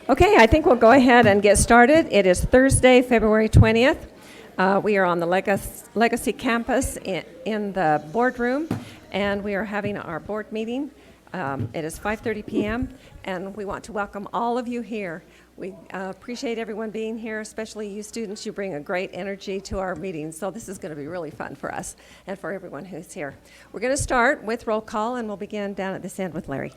Okay, I think we'll go ahead and get started. It is Thursday, February 20th. We are on the Legacy campus in the boardroom, and we are having our board meeting. It is 5:30 p.m., and we want to welcome all of you here. We appreciate everyone being here, especially you students. You bring a great energy to our meetings, so this is going to be really fun for us and for everyone who's here. We're going to start with roll call, and we'll begin down at this end with Larry.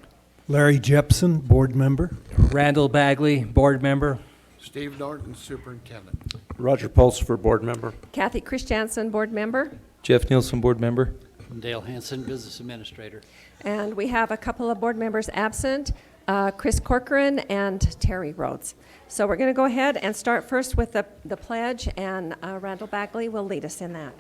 Larry Jepson, board member. Randall Bagley, board member. Steve Norton, superintendent. Roger Pulsifer, board member. Kathy Christiansen, board member. Jeff Nielsen, board member. Dale Hanson, business administrator. And we have a couple of board members absent, Chris Corcoran and Terry Rhodes. So we're going to go ahead and start first with the pledge, and Randall Bagley will lead us in that.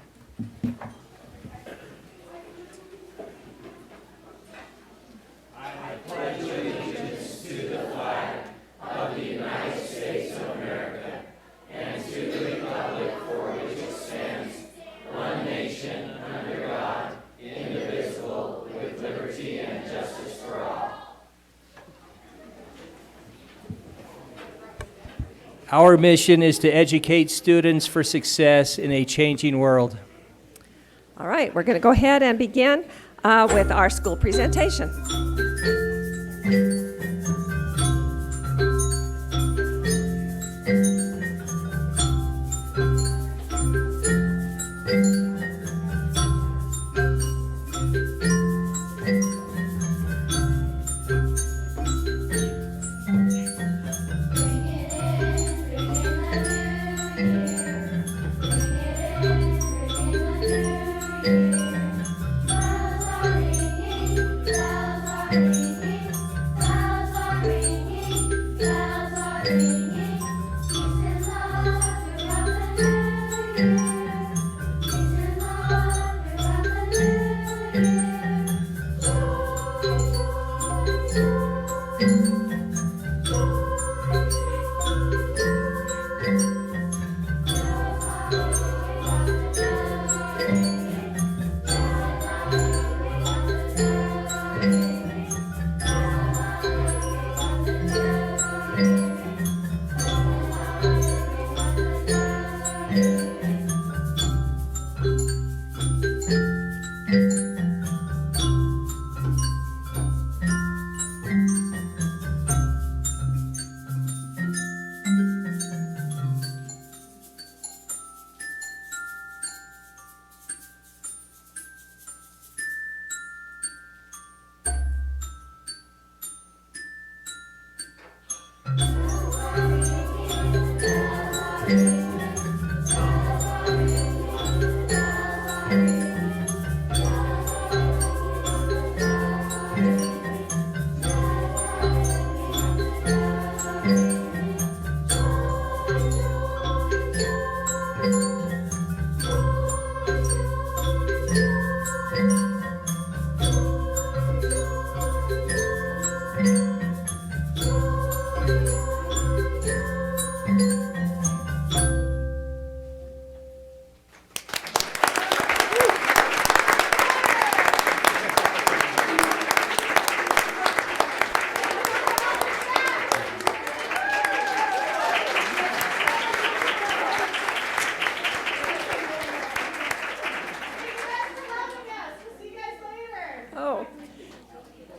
Our mission is to educate students for success in a changing world. All right, we're going to go ahead and begin with our school presentation.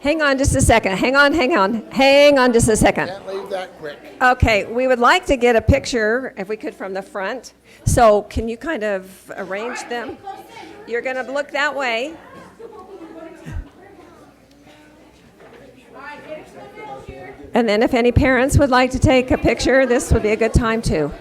Hang on just a second. Hang on just a second. Can't leave that quick. Okay, we would like to get a picture, if we could, from the front. So can you kind of arrange them? You're going to look that way. And then if any parents would like to take a picture, this would be a good time too.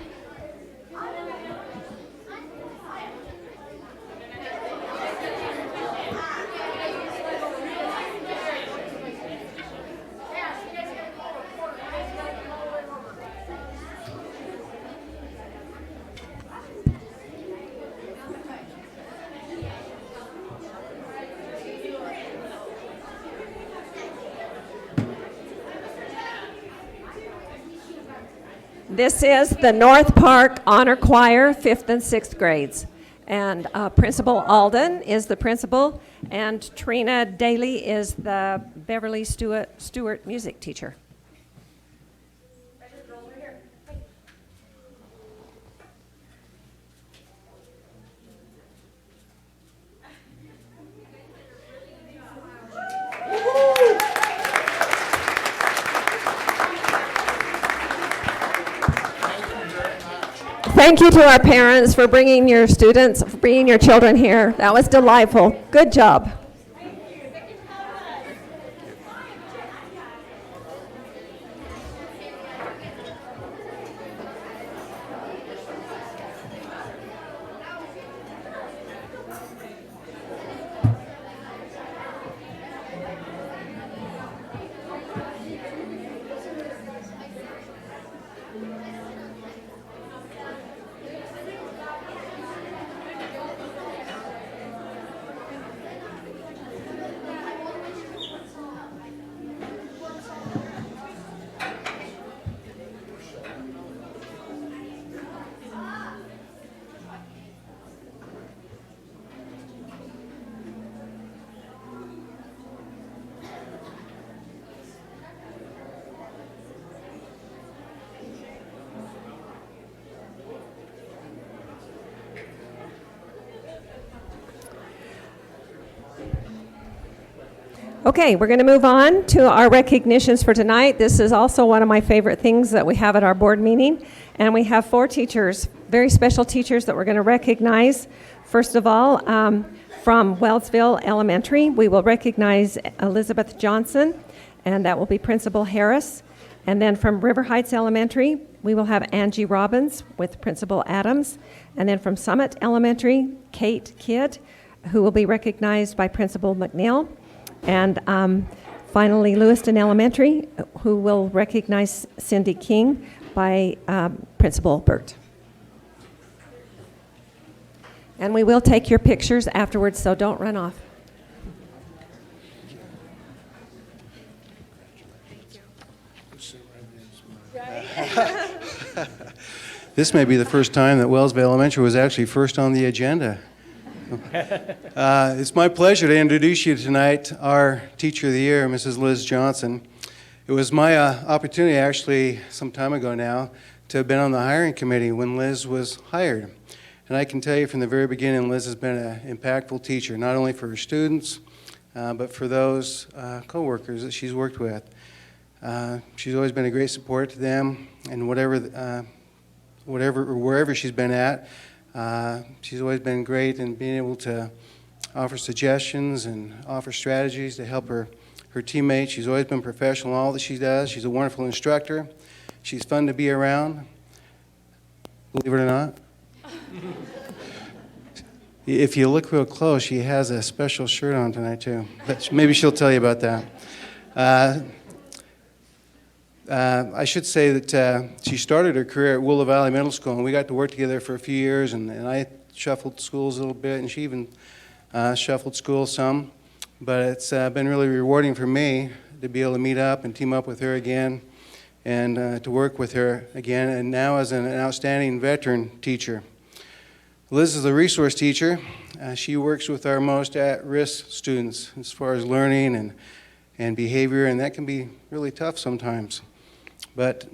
This is the North Park Honor Choir, 5th and 6th grades. And Principal Alden is the principal, and Trina Daly is the Beverly Stewart music teacher. Thank you to our parents for bringing your students, for bringing your children here. That was delightful. Good job. Okay, we're going to move on to our recognitions for tonight. This is also one of my favorite things that we have at our board meeting. And we have 4 teachers, very special teachers that we're going to recognize. First of all, from Wellsville Elementary, we will recognize Elizabeth Johnson, and that will be Principal Harris. And then from River Heights Elementary, we will have Angie Robbins with Principal Adams. And then from Summit Elementary, Kate Kidd, who will be recognized by Principal McNeil. And finally, Lewiston Elementary, who will recognize Cindy King by Principal Burt. And we will take your pictures afterwards, so don't run off. This may be the first time that Wellsville Elementary was actually first on the agenda. It's my pleasure to introduce you tonight, our Teacher of the Year, Mrs. Liz Johnson. It was my opportunity, actually, some time ago now, to have been on the hiring committee when Liz was hired. And I can tell you from the very beginning, Liz has been an impactful teacher, not only for her students, but for those co-workers that she's worked with. She's always been a great support to them, and wherever she's been at. She's always been great in being able to offer suggestions and offer strategies to help her teammates. She's always been professional in all that she does. She's a wonderful instructor. She's fun to be around, believe it or not. If you look real close, she has a special shirt on tonight too. But maybe she'll tell you about that. I should say that she started her career at Willow Valley Middle School, and we got to work together for a few years, and I shuffled schools a little bit, and she even shuffled schools some. But it's been really rewarding for me to be able to meet up and team up with her again and to work with her again, and now as an outstanding veteran teacher. Liz is a resource teacher. She works with our most at-risk students as far as learning and behavior, and that can be really tough sometimes. But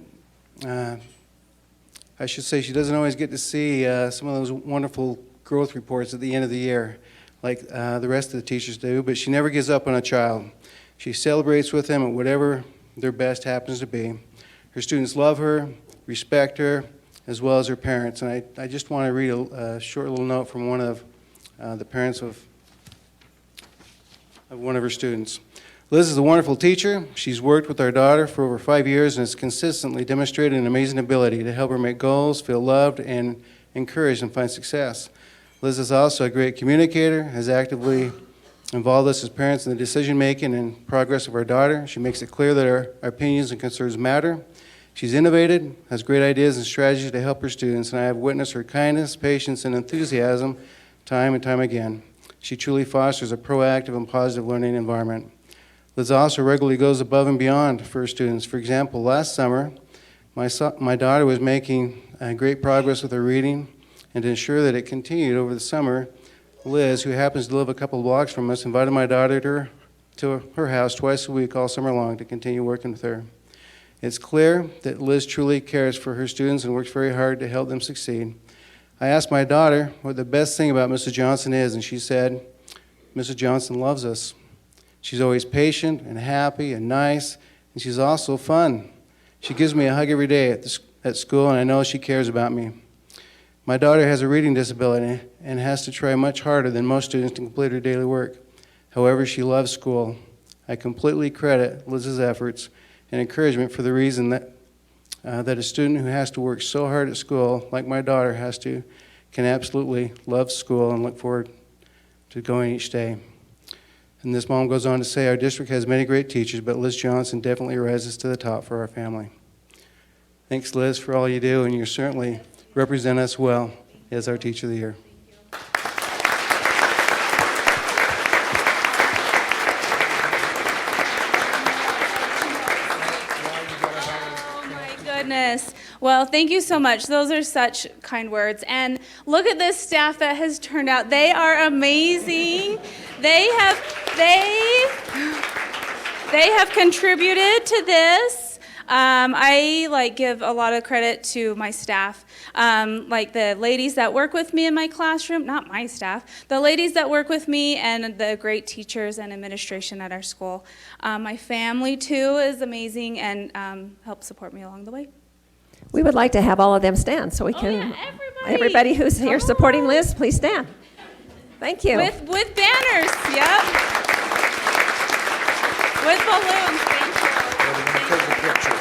I should say she doesn't always get to see some of those wonderful growth reports at the end of the year like the rest of the teachers do, but she never gives up on a child. She celebrates with them at whatever their best happens to be. Her students love her, respect her, as well as her parents. And I just want to read a short little note from one of the parents of one of her students. Liz is a wonderful teacher. She's worked with our daughter for over 5 years and has consistently demonstrated an amazing ability to help her make goals, feel loved, and encouraged and find success. Liz is also a great communicator, has actively involved us as parents in the decision-making and progress of our daughter. She makes it clear that our opinions and concerns matter. She's innovative, has great ideas and strategies to help her students, and I have witnessed her kindness, patience, and enthusiasm time and time again. She truly fosters a proactive and positive learning environment. Liz also regularly goes above and beyond for her students. For example, last summer, my daughter was making great progress with her reading, and to ensure that it continued over the summer, Liz, who happens to live a couple of blocks from us, invited my daughter to her house twice a week all summer long to continue working with her. It's clear that Liz truly cares for her students and works very hard to help them succeed. I asked my daughter what the best thing about Mrs. Johnson is, and she said, Mrs. Johnson loves us. She's always patient and happy and nice, and she's also fun. She gives me a hug every day at school, and I know she cares about me. My daughter has a reading disability and has to try much harder than most students to complete her daily work. However, she loves school. I completely credit Liz's efforts and encouragement for the reason that a student who has to work so hard at school, like my daughter has to, can absolutely love school and look forward to going each day. And this mom goes on to say, our district has many great teachers, but Liz Johnson definitely rises to the top for our family. Thanks, Liz, for all you do, and you certainly represent us well as our Teacher of the Year. Oh my goodness. Well, thank you so much. Those are such kind words. And look at this staff that has turned out. They are amazing. They have contributed to this. I give a lot of credit to my staff, like the ladies that work with me in my classroom, not my staff, the ladies that work with me and the great teachers and administration at our school. My family too is amazing and helps support me along the way. We would like to have all of them stand so we can. Yeah, everybody. Everybody who's here Come supporting on. Liz, please stand. Thank you. With banners, yep. With balloons, thank you. Take a picture.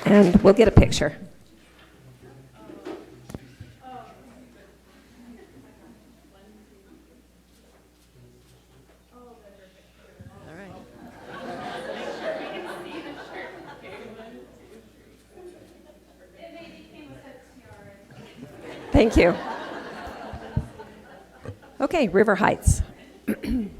And we'll get a picture. All right. Thank you. Okay, River Heights. Thank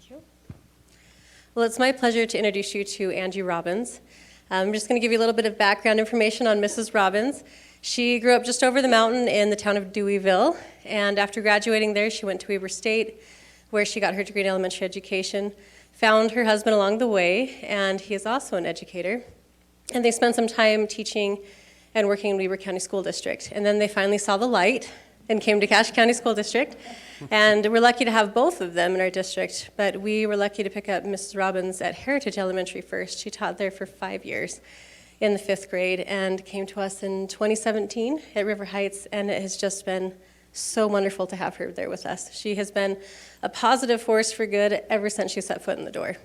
you. Well, it's my pleasure to introduce you to Angie Robbins. I'm just going to give you a little bit of background information on Mrs. Robbins. She grew up just over the mountain in the town of Deweyville, and after graduating there, she went to Weber State, where she got her degree in elementary education, found her husband along the way, and he is also an educator. And they spent some time teaching and working in Weber County School District. And then they finally saw the light and came to Cache County School District. And we're lucky to have both of them in our district, but we were lucky to pick up Mrs. Robbins at Heritage Elementary first. She taught there for 5 years in the 5th grade and came to us in 2017 at River Heights, and it has just been so wonderful to have her there with us. She has been a positive force for good ever since she set foot in the door.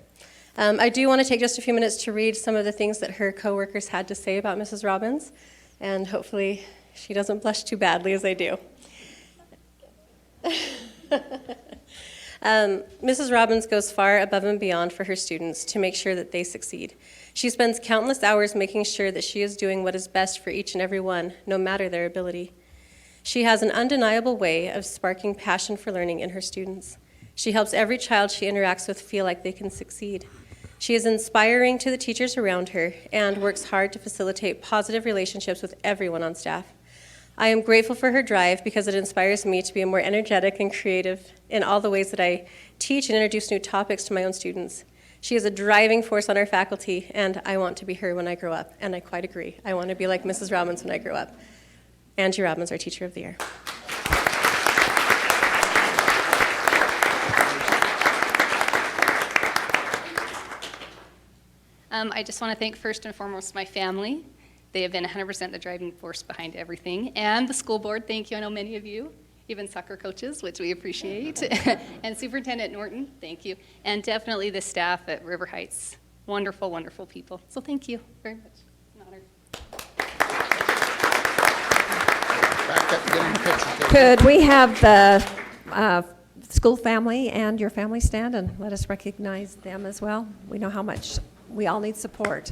I do want to take just a few minutes to read some of the things that her coworkers had to say about Mrs. Robbins, and hopefully she doesn't blush too badly as I do. Mrs. Robbins goes far above and beyond for her students to make sure that they succeed. She spends countless hours making sure that she is doing what is best for each and every one, no matter their ability. She has an undeniable way of sparking passion for learning in her students. She helps every child she interacts with feel like they can succeed. She is inspiring to the teachers around her and works hard to facilitate positive relationships with everyone on staff. I am grateful for her drive because it inspires me to be more energetic and creative in all the ways that I teach and introduce new topics to my own students. She is a driving force on our faculty, and I want to be her when I grow up, and I quite agree. I want to be like Mrs. Robbins when I grow up. Angie Robbins, our Teacher of the Year. I just want to thank first and foremost my family. They have been 100% the driving force behind everything. And the school board, thank you. I know many of you, even soccer coaches, which we appreciate. And Superintendent Norton, thank you. And definitely the staff at River Heights. Wonderful, wonderful people. So thank you very much. An honor. Back up and get in the picture. Kate. Could we have the school family and your family stand and let us recognize them as well? We know how much we all need support.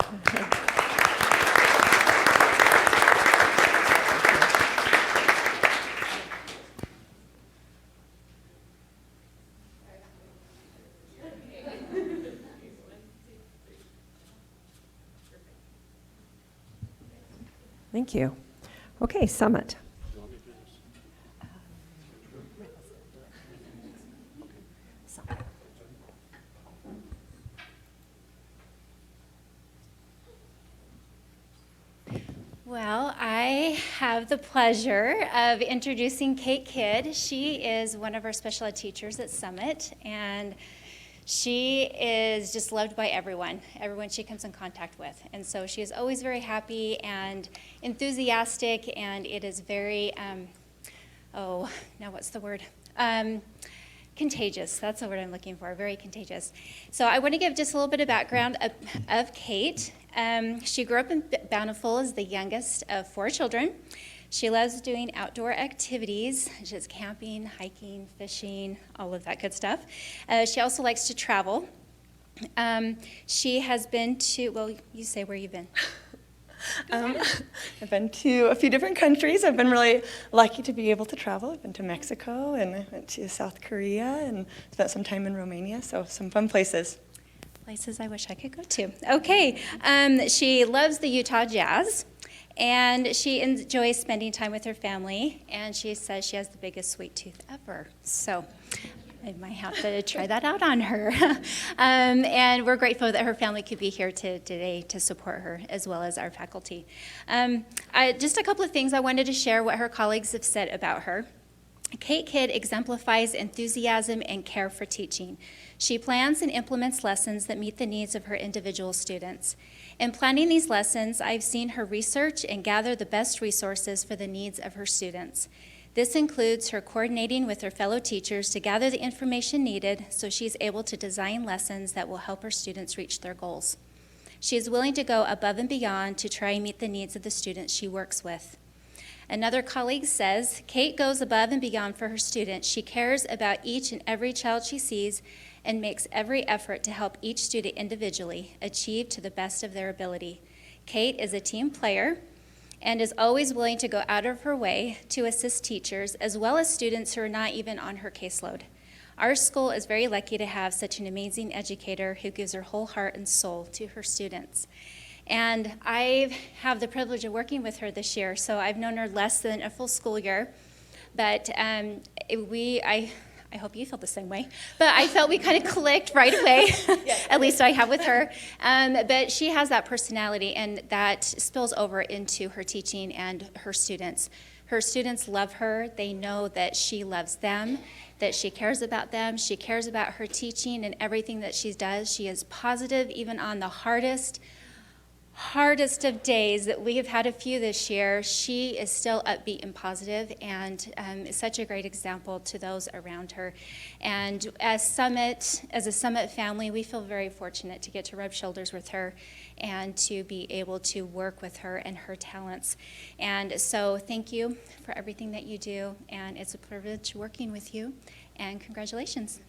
Thank you. Okay, Summit. Well, I have the pleasure of introducing Kate Kidd. She is one of our special ed teachers at Summit, and she is just loved by everyone she comes in contact with. And so she is always very happy and enthusiastic, and it is very, contagious. That's the word I'm looking for, very contagious. So I want to give just a little bit of background of Kate. She grew up in Bountiful as the youngest of 4 children. She loves doing outdoor activities, such as camping, hiking, fishing, all of that good stuff. She also likes to travel. She has been to, well, you say where you've been. I've been to a few different countries. I've been really lucky to be able to travel. I've been to Mexico, and I went to South Korea, and spent some time in Romania, so some fun places. Places I wish I could go to. Okay, she loves the Utah Jazz, and she enjoys spending time with her family, and she says she has the biggest sweet tooth ever. So I might have to try that out on her. And we're grateful that her family could be here today to support her, as well as our faculty. Just a couple of things I wanted to share what her colleagues have said about her. Kate Kidd exemplifies enthusiasm and care for teaching. She plans and implements lessons that meet the needs of her individual students. In planning these lessons, I've seen her research and gather the best resources for the needs of her students. This includes her coordinating with her fellow teachers to gather the information needed so she's able to design lessons that will help her students reach their goals. She is willing to go above and beyond to try and meet the needs of the students she works with. Another colleague says, Kate goes above and beyond for her students. She cares about each and every child she sees and makes every effort to help each student individually achieve to the best of their ability. Kate is a team player and is always willing to go out of her way to assist teachers as well as students who are not even on her caseload. Our school is very lucky to have such an amazing educator who gives her whole heart and soul to her students. And I have the privilege of working with her this year, so I've known her less than a full school year. But I hope you feel the same way. But I felt we kind of clicked right away, at least I have with her. But she has that personality, and that spills over into her teaching and her students. Her students love her. They know that she loves them, that she cares about them. She cares about her teaching and everything that she does. She is positive even on the hardest of days. That we have had a few this year. She is still upbeat and positive, and is such a great example to those around her. And as a Summit family, we feel very fortunate to get to rub shoulders with her and to be able to work with her and her talents. And so thank you for everything that you do, and it's a privilege working with you, and congratulations.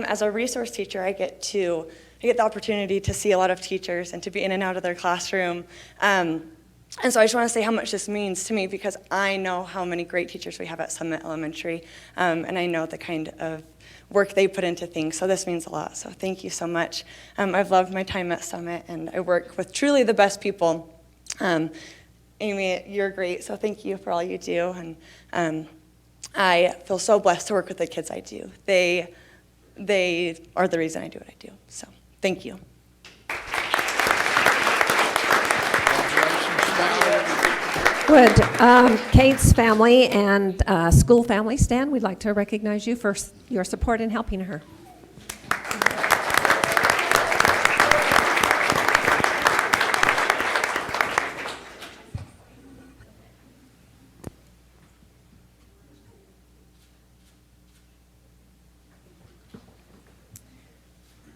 As a resource teacher, I get the opportunity to see a lot of teachers and to be in and out of their classroom. And so I just want to say how much this means to me, because I know how many great teachers we have at Summit Elementary, and I know the kind of work they put into things, so this means a lot. So thank you so much. I've loved my time at Summit, and I work with truly the best people. Amy, you're great, so thank you for all you do. And I feel so blessed to work with the kids I do. They are the reason I do what I do. So thank you. Would Kate's family and school family stand? We'd like to recognize you for your support in helping her.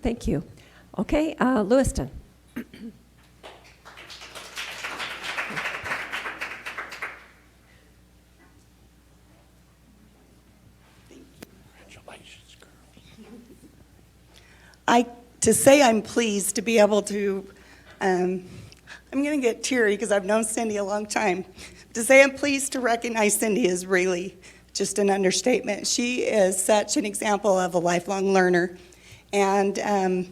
Thank you. Okay, Lewiston. To say I'm pleased to be able to, I'm going to get teary because I've known Cindy a long time. To say I'm pleased to recognize Cindy is really just an understatement. She is such an example of a lifelong learner. And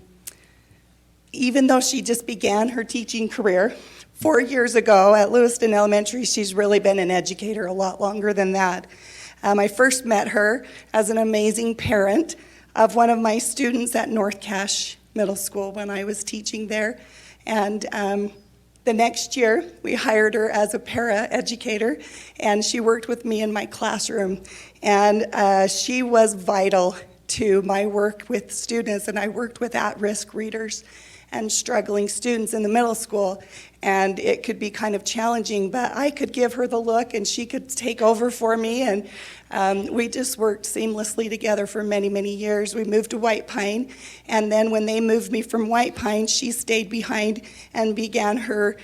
even though she just began her teaching career 4 years ago at Lewiston Elementary, she's really been an educator a lot longer than that. I first met her as an amazing parent of one of my students at North Cache Middle School when I was teaching there. And the next year, we hired her as a para-educator, and she worked with me in my classroom. And she was vital to my work with students, and I worked with at-risk readers and struggling students in the middle school. And it could be kind of challenging, but I could give her the look and she could take over for me, and we just worked seamlessly together for many, many years. We moved to White Pine, and then when they moved me from White Pine, she stayed behind and began her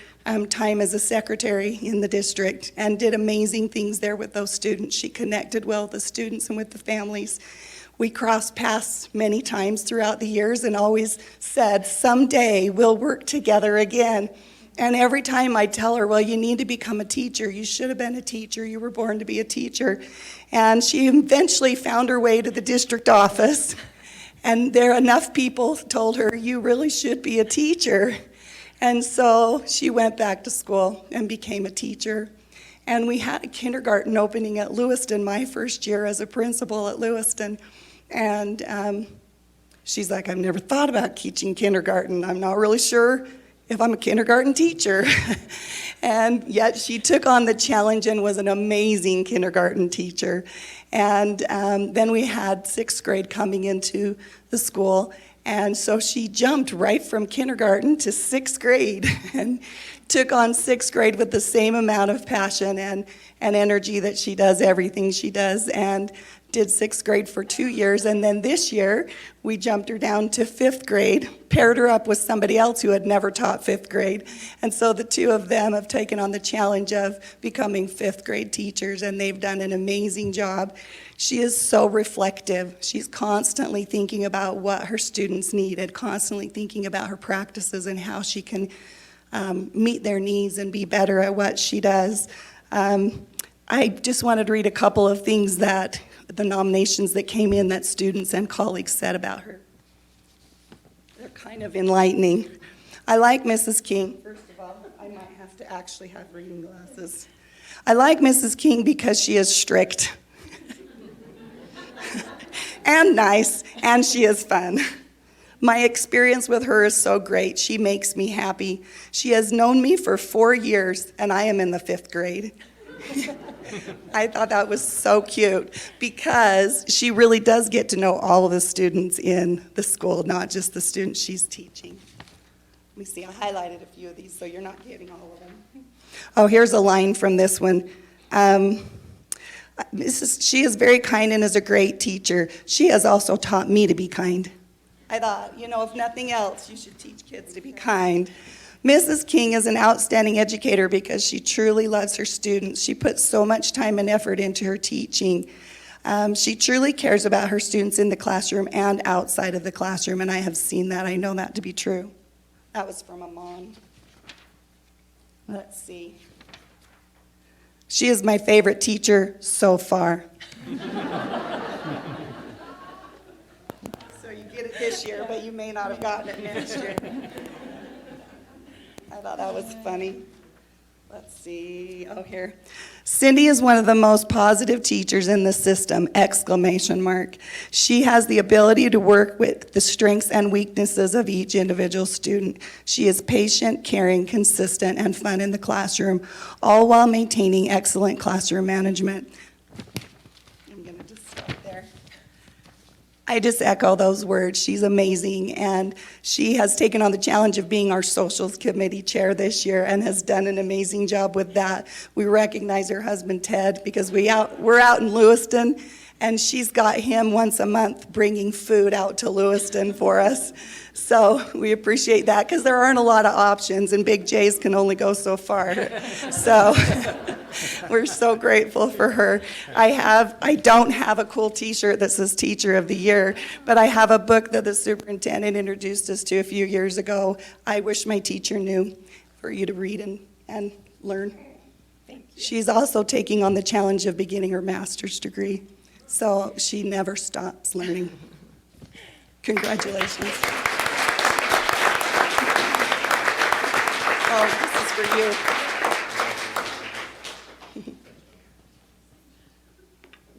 time as a secretary in the district and did amazing things there with those students. She connected well with the students and with the families. We crossed paths many times throughout the years and always said, someday we'll work together again. And every time I tell her, well, you need to become a teacher. You should have been a teacher. You were born to be a teacher. And she eventually found her way to the district office. And there enough people told her, you really should be a teacher. And so she went back to school and became a teacher. And we had a kindergarten opening at Lewiston my first year as a principal at Lewiston. And she's like, I've never thought about teaching kindergarten. I'm not really sure if I'm a kindergarten teacher. And yet she took on the challenge and was an amazing kindergarten teacher. And then we had sixth grade coming into the school. And so she jumped right from kindergarten to sixth grade and took on sixth grade with the same amount of passion and energy that she does everything she does, and did sixth grade for 2 years. And then this year, we jumped her down to fifth grade, paired her up with somebody else who had never taught fifth grade. And so the two of them have taken on the challenge of becoming fifth grade teachers, and they've done an amazing job. She is so reflective. She's constantly thinking about what her students need and constantly thinking about her practices and how she can meet their needs and be better at what she does. I just wanted to read a couple of things that the nominations that came in that students and colleagues said about her. They're kind of enlightening. I like Mrs. King. First of all, I might have to actually have reading glasses. I like Mrs. King because she is strict and nice, and she is fun. My experience with her is so great. She makes me happy. She has known me for 4 years, and I am in the fifth grade. I thought that was so cute because she really does get to know all of the students in the school, not just the students she's teaching. Let me see, I highlighted a few of these so you're not getting all of them. Oh, here's a line from this one. She is very kind and is a great teacher. She has also taught me to be kind. I thought, if nothing else, you should teach kids to be kind. Mrs. King is an outstanding educator because she truly loves her students. She puts so much time and effort into her teaching. She truly cares about her students in the classroom and outside of the classroom, and I have seen that. I know that to be true. That was from a mom. Let's see. She is my favorite teacher so far. So you get it this year, but you may not have gotten it next year. I thought that was funny. Let's see. Oh, here. Cindy is one of the most positive teachers in the system, ! She has the ability to work with the strengths and weaknesses of each individual student. She is patient, caring, consistent, and fun in the classroom, all while maintaining excellent classroom management. I'm going to just stop there. I just echo those words. She's amazing, and she has taken on the challenge of being our socials committee chair this year and has done an amazing job with that. We recognize her husband, Ted, because we're out in Lewiston, and she's got him once a month bringing food out to Lewiston for us. So we appreciate that because there aren't a lot of options, and Big J's can only go so far. So we're so grateful for her. I don't have a cool t-shirt that says Teacher of the Year, but I have a book that the superintendent introduced us to a few years ago, I Wish My Teacher Knew, for you to read and learn. She's also taking on the challenge of beginning her master's degree, so she never stops learning. Congratulations. Oh, this is for you.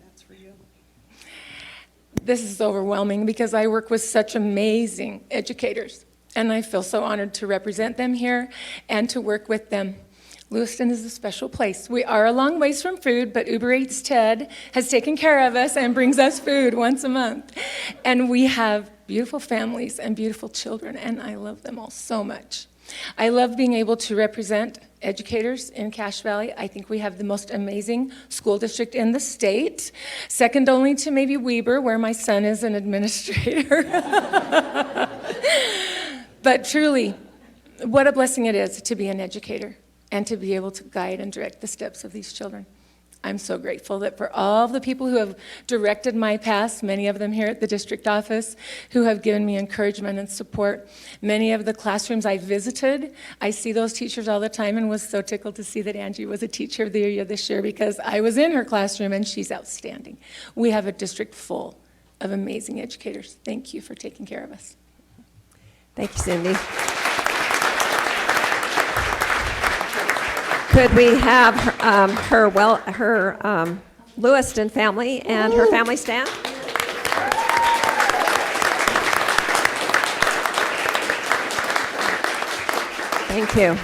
That's for you. This is overwhelming because I work with such amazing educators, and I feel so honored to represent them here and to work with them. Lewiston is a special place. We are a long ways from food, but Uber Eats Ted has taken care of us and brings us food once a month. And we have beautiful families and beautiful children, and I love them all so much. I love being able to represent educators in Cache Valley. I think we have the most amazing school district in the state, second only to maybe Weber, where my son is an administrator. But truly, what a blessing it is to be an educator and to be able to guide and direct the steps of these children. I'm so grateful that for all the people who have directed my path, many of them here at the district office, who have given me encouragement and support. Many of the classrooms I visited, I see those teachers all the time and was so tickled to see that Angie was a teacher of the year this year because I was in her classroom and she's outstanding. We have a district full of amazing educators. Thank you for taking care of us. Thank you, Cindy. Could we have her Lewiston family and her family stand? Thank you.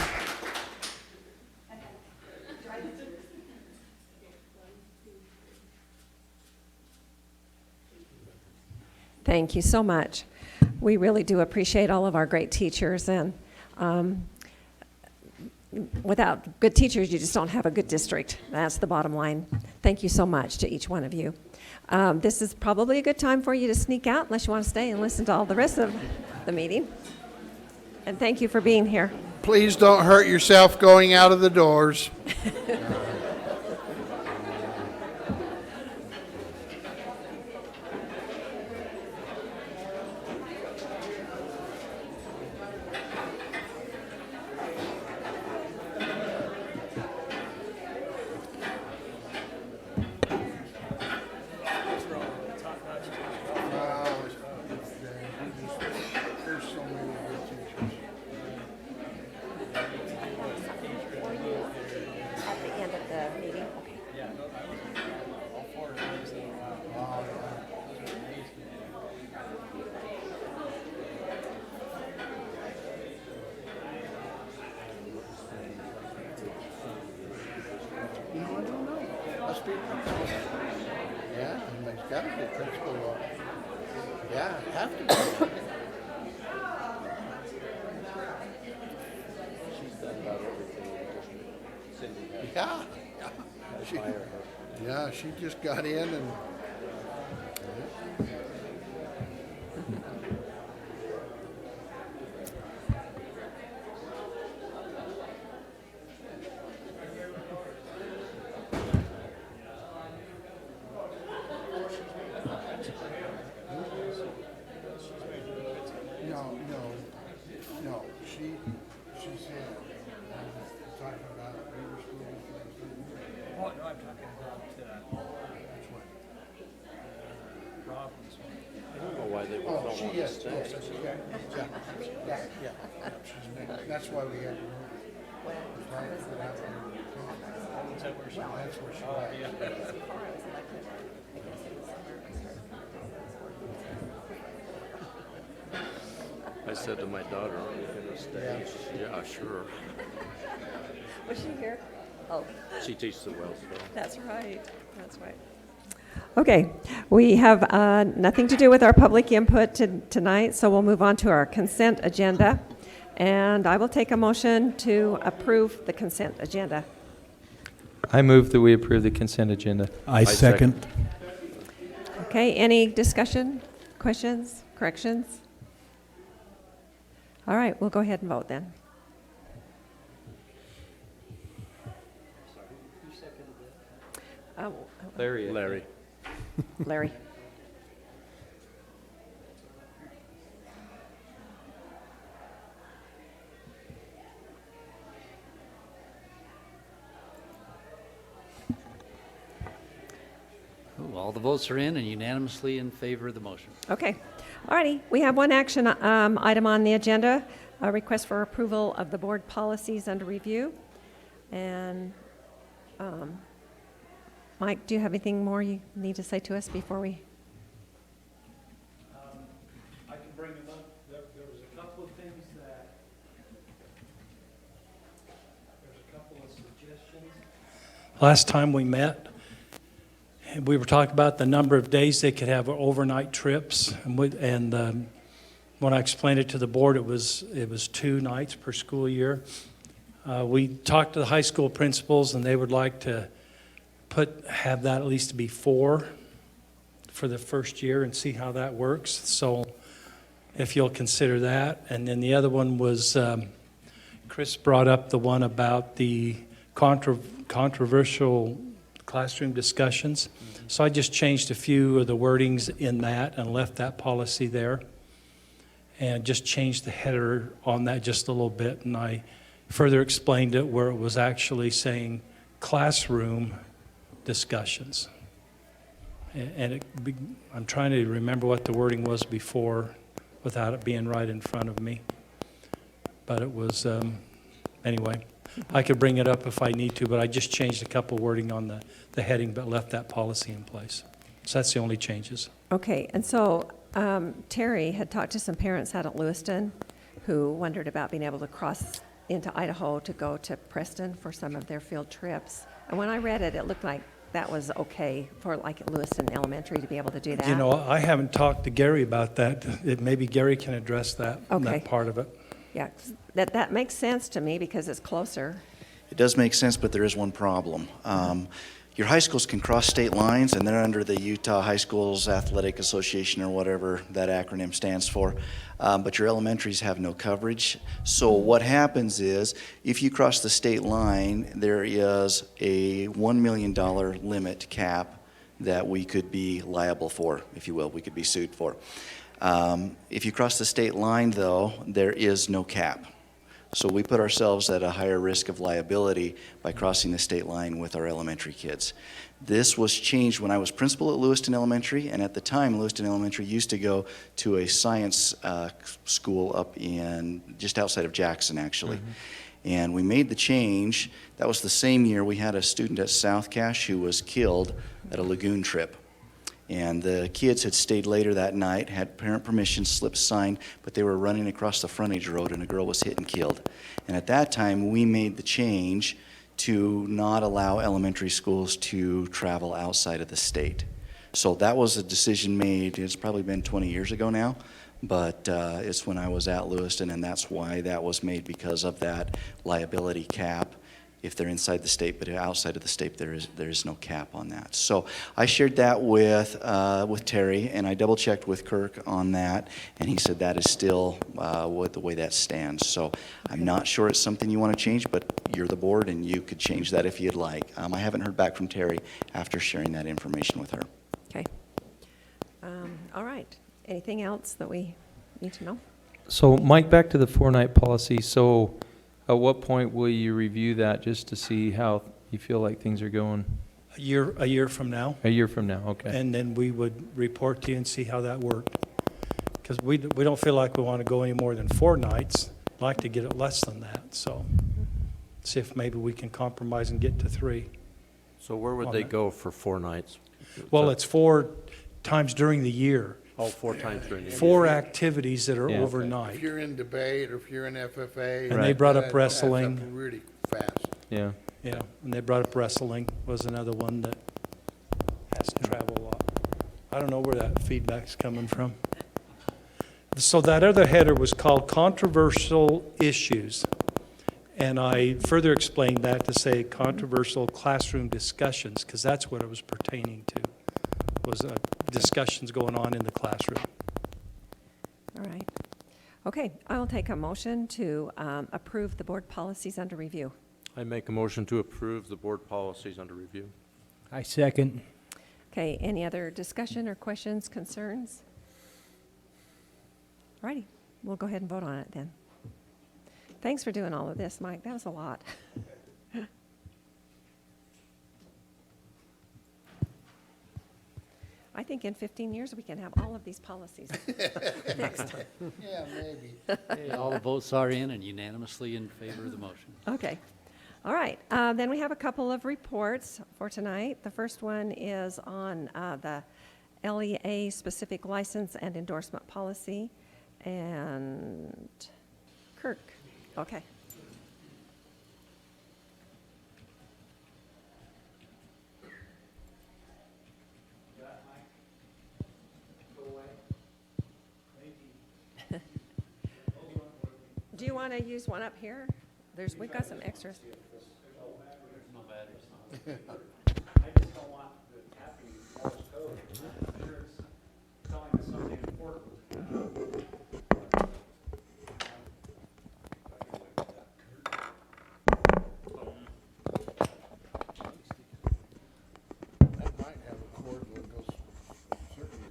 Thank you so much. We really do appreciate all of our great teachers, and without good teachers, you just don't have a good district. That's the bottom line. Thank you so much to each one of you. This is probably a good time for you to sneak out unless you want to stay and listen to all the rest of the meeting. And thank you for being here. Please don't hurt yourself going out of the doors. Yeah, and it's got to be principal. Yeah, have to be. Yeah. Yeah, she just got in and. No, she said, talking about Weaver School District. Oh, no, I'm talking about Robbins. I don't know why they would Oh, not she, want to yes, stay. yeah. That's why we had to move it. That's where she was. I said to my daughter, are you going to stay? Yeah, sure. Was she here? Oh. She teaches at Wellsville. That's right. That's right. Okay, we have nothing to do with our public input tonight, so we'll move on to our consent agenda. And I will take a motion to approve the consent agenda. I move that we approve the consent agenda. I second. Okay, any discussion, questions, corrections? All right, we'll go ahead and vote then. Larry. Larry. All the votes are in and unanimously in favor of the motion. Okay. All righty. We have one action item on the agenda, a request for approval of the board policies under review. And Mike, do you have anything more you need to say to us before we? Last time we met, we were talking about the number of days they could have overnight trips. And when I explained it to the board, it was 2 nights per school year. We talked to the high school principals, and they would like to have that at least to be 4 for the first year and see how that works. So if you'll consider that. And then the other one was, Chris brought up the one about the controversial classroom discussions. So I just changed a few of the wordings in that and left that policy there. And just changed the header on that just a little bit. And I further explained it where it was actually saying classroom discussions. And I'm trying to remember what the wording was before without it being right in front of me. But it was, anyway, I could bring it up if I need to, but I just changed a couple wording on the heading, but left that policy in place. So that's the only changes. Okay, and so Terry had talked to some parents out at Lewiston who wondered about being able to cross into Idaho to go to Preston for some of their field trips. And when I read it, it looked like that was okay for like Lewiston Elementary to be able to do that. You know, I haven't talked to Gary about that. Maybe Gary can address that, Okay. that part of it. Yeah, 'cause that makes sense to me because it's closer. It does make sense, but there is one problem. Your high schools can cross state lines, and they're under the Utah High Schools Athletic Association or whatever that acronym stands for, but your elementaries have no coverage. So what happens is, if you cross the state line, there is a $1 million limit cap that we could be liable for, if you will, we could be sued for. If you cross the state line, though, there is no cap. So we put ourselves at a higher risk of liability by crossing the state line with our elementary kids. This was changed when I was principal at Lewiston Elementary, and at the time, Lewiston Elementary used to go to a science school up in just outside of Jackson, actually. And we made the change. That was the same year we had a student at South Cache who was killed at a lagoon trip. And the kids had stayed later that night, had parent permission slips signed, but they were running across the frontage road and a girl was hit and killed. And at that time, we made the change to not allow elementary schools to travel outside of the state. So that was a decision made, it's probably been 20 years ago now, but it's when I was at Lewiston, and that's why that was made, because of that liability cap. If they're inside the state, but outside of the state, there is no cap on that. So I shared that with Terry, and I double checked with Kirk on that, and he said that is still the way that stands. So I'm not sure it's something you want to change, but you're the board, and you could change that if you'd like. I haven't heard back from Terry after sharing that information with her. Okay. All right. Anything else that we need to know? So Mike, back to the 4-night policy. So at what point will you review that just to see how you feel like things are going? A year from now. A year from now, okay. And then we would report to you and see how that worked. Because we don't feel like we want to go any more than 4 nights. I'd like to get it less than that. So see if maybe we can compromise and get to 3. So where would they go for 4 nights? Well, it's 4 times during the year. Oh, 4 times during the year. 4 activities that are Yeah. overnight. If you're in debate or if you're in FFA. And they brought up that wrestling. adds up really fast. Yeah. Yeah, and they brought up wrestling was another one that has to travel a lot. I don't know where that feedback's coming from. So that other header was called controversial issues. And I further explained that to say controversial classroom discussions, because that's what it was pertaining to, was discussions going on in the classroom. All right. Okay, I'll take a motion to approve the board policies under review. I make a motion to approve the board policies under review. I second. Okay, any other discussion or questions, concerns? All righty, we'll go ahead and vote on it then. Thanks for doing all of this, Mike. That was a lot. I think in 15 years, we can have all of these policies fixed. Yeah, maybe. Okay, all the votes are in and unanimously in favor of the motion. Okay. All right. Then we have a couple of reports for tonight. The first one is on the LEA specific license and endorsement policy. And Kirk. Okay. you want to use one up here? We've got some extras. No batteries. I just don't want the tapping Morse code. I'm sure it's telling us something important. That might have a cord that goes certainly.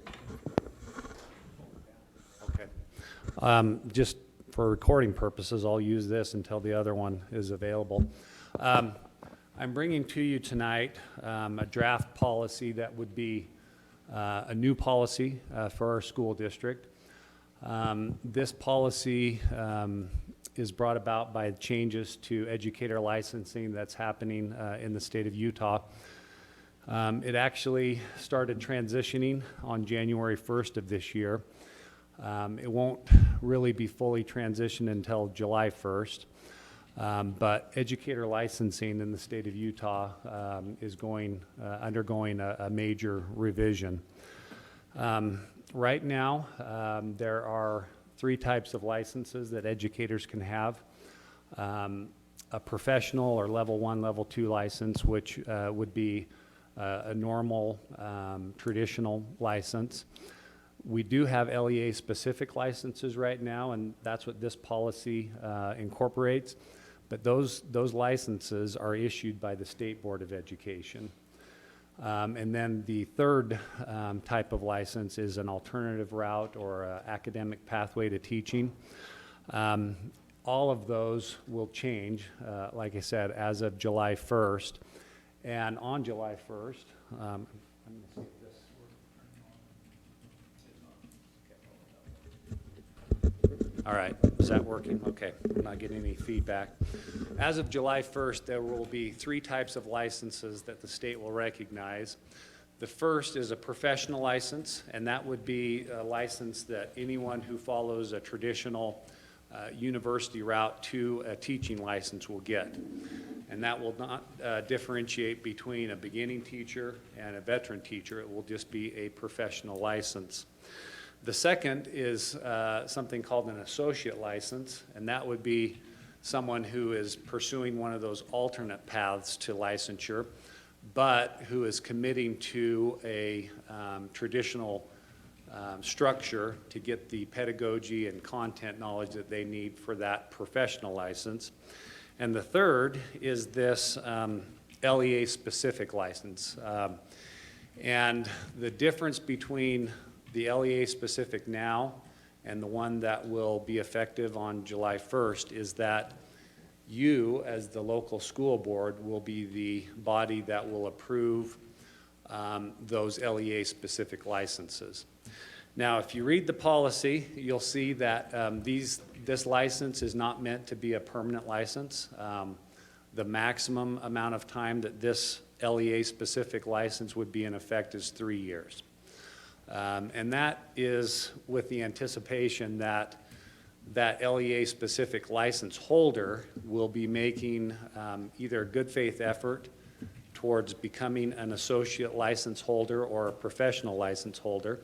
Okay. Just for recording purposes, I'll use this until the other one is available. I'm bringing to you tonight a draft policy that would be a new policy for our school district. This policy is brought about by changes to educator licensing that's happening in the state of Utah. It actually started transitioning on January 1st of this year. It won't really be fully transitioned until July 1st, but educator licensing in the state of Utah is undergoing a major revision. Right now, there are 3 types of licenses that educators can have. A professional or level 1, level 2 license, which would be a normal traditional license. We do have LEA-specific licenses right now, and that's what this policy incorporates. But those licenses are issued by the State Board of Education. And then the third type of license is an alternative route or academic pathway to teaching. All of those will change, like I said, as of July 1st. And on July 1st, I'm going to see if this all right, is that working? Okay, I'm not getting any feedback. As of July 1st, there will be 3 types of licenses that the state will recognize. The first is a professional license, and that would be a license that anyone who follows a traditional university route to a teaching license will get. And that will not differentiate between a beginning teacher and a veteran teacher. It will just be a professional license. The second is something called an associate license, and that would be someone who is pursuing one of those alternate paths to licensure, but who is committing to a traditional structure to get the pedagogy and content knowledge that they need for that professional license. And the third is this LEA-specific license. And the difference between the LEA-specific now and the one that will be effective on July 1st is that you, as the local school board, will be the body that will approve those LEA-specific licenses. Now, if you read the policy, you'll see that this license is not meant to be a permanent license. The maximum amount of time that this LEA-specific license would be in effect is 3 years. And that is with the anticipation that that LEA-specific license holder will be making either a good faith effort towards becoming an associate license holder or a professional license holder.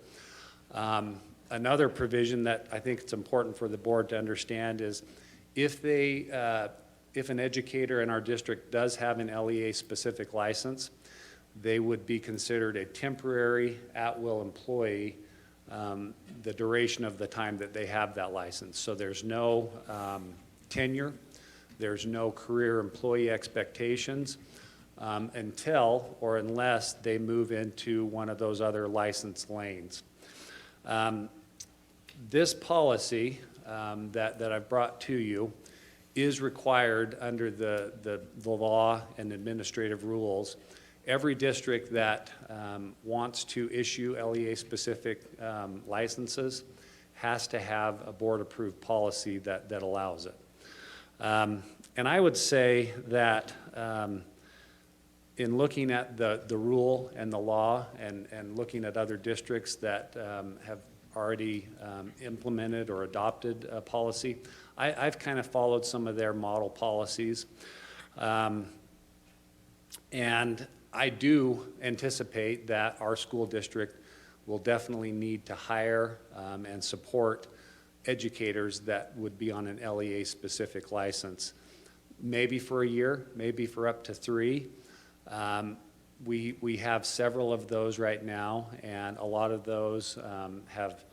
Another provision that I think it's important for the board to understand is if an educator in our district does have an LEA-specific license, they would be considered a temporary at-will employee the duration of the time that they have that license. So there's no tenure, there's no career employee expectations until or unless they move into one of those other license lanes. This policy that I've brought to you is required under the law and administrative rules. Every district that wants to issue LEA-specific licenses has to have a board-approved policy that allows it. And I would say that in looking at the rule and the law and looking at other districts that have already implemented or adopted a policy, I've kind of followed some of their model policies. And I do anticipate that our school district will definitely need to hire and support educators that would be on an LEA-specific license. Maybe for a year, maybe for up to 3. We have several of those right now, and a lot of those have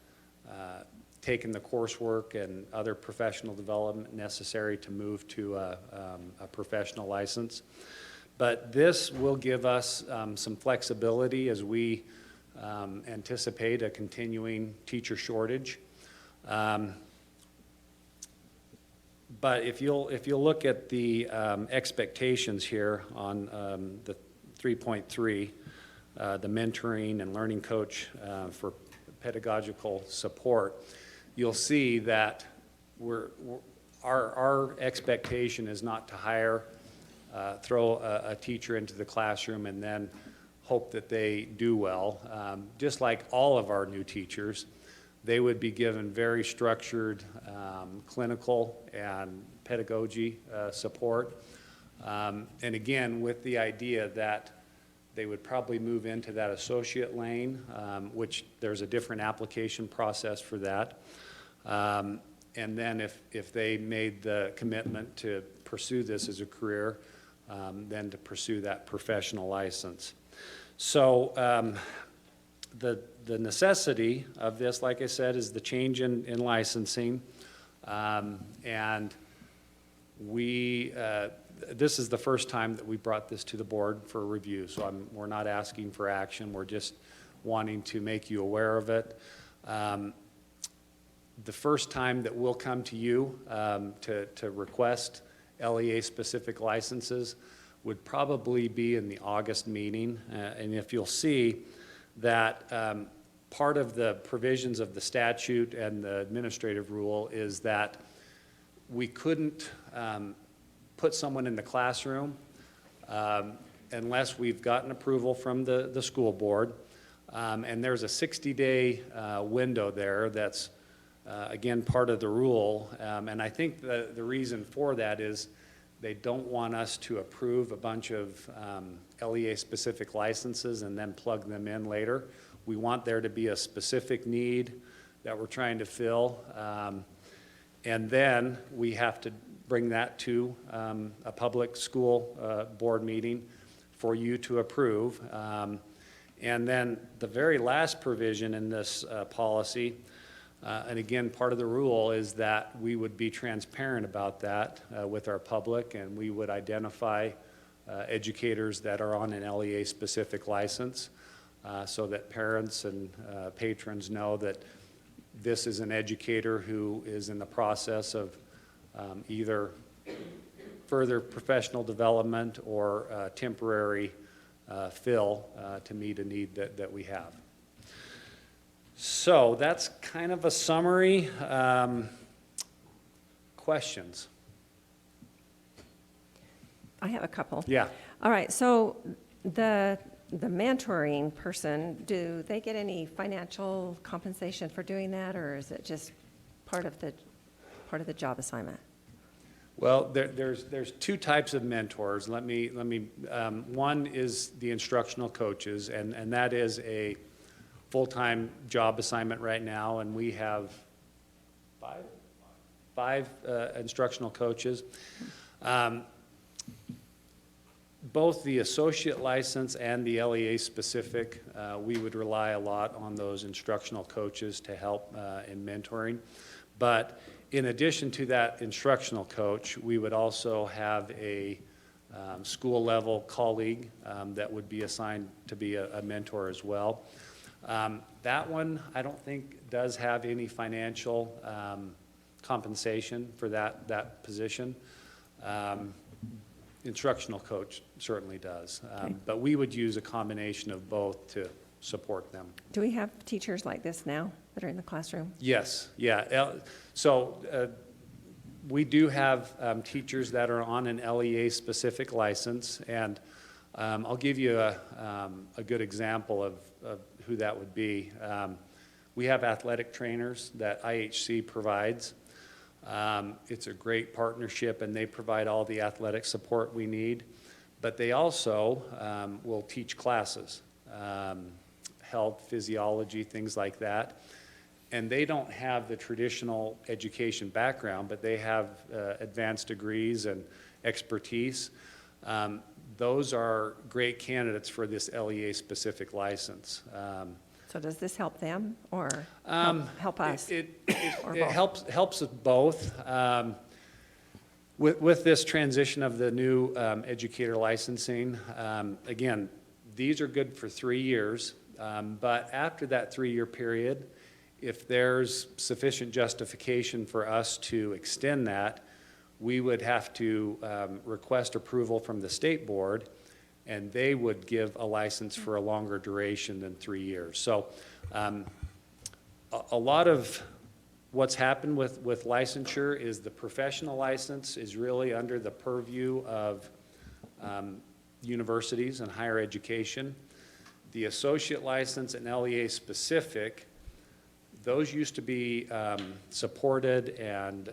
taken the coursework and other professional development necessary to move to a professional license. But this will give us some flexibility as we anticipate a continuing teacher shortage. But if you'll look at the expectations here on the 3.3, the mentoring and learning coach for pedagogical support, you'll see that our expectation is not to hire, throw a teacher into the classroom and then hope that they do well. Just like all of our new teachers, they would be given very structured clinical and pedagogy support. And again, with the idea that they would probably move into that associate lane, which there's a different application process for that. And then if they made the commitment to pursue this as a career, then to pursue that professional license. So the necessity of this, like I said, is the change in licensing. And this is the first time that we brought this to the board for review. So we're not asking for action. We're just wanting to make you aware of it. The first time that we'll come to you to request LEA-specific licenses would probably be in the August meeting. And if you'll see that part of the provisions of the statute and the administrative rule is that we couldn't put someone in the classroom unless we've gotten approval from the school board. And there's a 60-day window there that's, again, part of the rule. And I think the reason for that is they don't want us to approve a bunch of LEA-specific licenses and then plug them in later. We want there to be a specific need that we're trying to fill. And then we have to bring that to a public school board meeting for you to approve. And then the very last provision in this policy, and again, part of the rule is that we would be transparent about that with our public, and we would identify educators that are on an LEA-specific license so that parents and patrons know that this is an educator who is in the process of either further professional development or temporary fill to meet a need that we have. So that's kind of a summary. Questions? I have a couple. Yeah. All right, so the mentoring person, do they get any financial compensation for doing that, or is it just part of the job assignment? Well, there's 2 types of mentors. Let me one is the instructional coaches, and that is a full-time job assignment right now, and we have five instructional coaches. Both the associate license and the LEA specific, we would rely a lot on those instructional coaches to help in mentoring. But in addition to that instructional coach, we would also have a school level colleague that would be assigned to be a mentor as well. That one, I don't think does have any financial compensation for that position. Instructional coach certainly does. Okay. But we would use a combination of both to support them. Do we have teachers like this now that are in the classroom? Yes, yeah. So we do have teachers that are on an LEA-specific license, and I'll give you a good example of who that would be. We have athletic trainers that IHC provides. It's a great partnership, and they provide all the athletic support we need. But they also will teach classes, health, physiology, things like that. and they don't have the traditional education background, but they have advanced degrees and expertise. Those are great candidates for this LEA-specific license. So does this help them or help us? It Or both? helps us both. With this transition of the new educator licensing, again, these are good for 3 years, but after that 3-year period, if there's sufficient justification for us to extend that, we would have to request approval from the state board, and they would give a license for a longer duration than 3 years. So a lot of what's happened with licensure is the professional license is really under the purview of universities and higher education. The associate license and LEA specific, those used to be supported and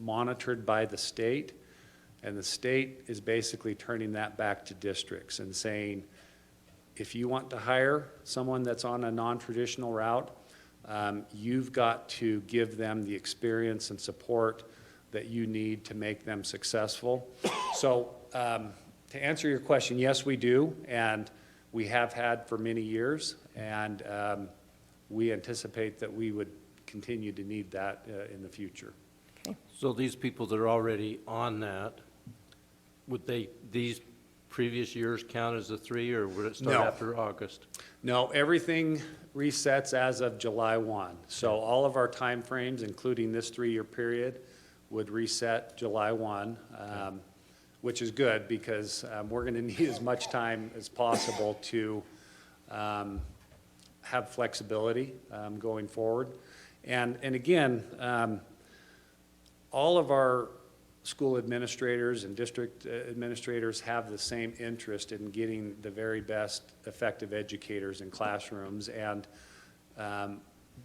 monitored by the state, and the state is basically turning that back to districts and saying, if you want to hire someone that's on a non-traditional route, you've got to give them the experience and support that you need to make them successful. So to answer your question, yes, we do, and we have had for many years, and we anticipate that we would continue to need that in the future. So these people that are already on that, would these previous years count as a 3, or would it start No. after August? No, everything resets as of July 1. So all of our timeframes, including this 3-year period, would reset July 1, which is good because we're going to need as much time as possible to have flexibility going forward. And again, all of our school administrators and district administrators have the same interest in getting the very best effective educators in classrooms, and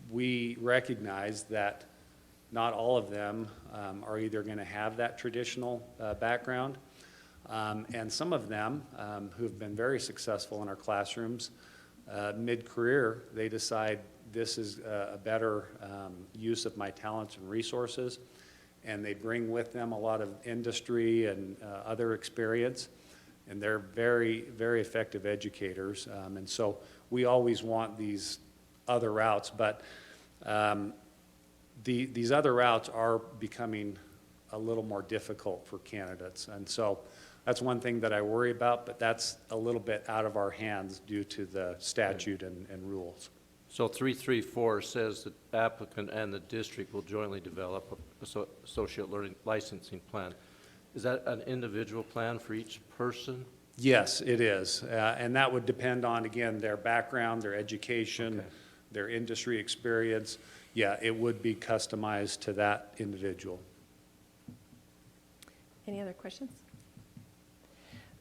we recognize that not all of them are either going to have that traditional background, and some of them who have been very successful in our classrooms, mid-career, they decide this is a better use of my talents and resources, and they bring with them a lot of industry and other experience, and they're very, very effective educators. And so we always want these other routes, but these other routes are becoming a little more difficult for candidates. And so that's one thing that I worry about, but that's a little bit out of our hands due to the statute and rules. So 334 says that applicant and the district will jointly develop a associate learning licensing plan. Is that an individual plan for each person? Yes, it is. And that would depend on, again, their background, their education, their industry experience. Yeah, it would be customized to that individual. Any other questions?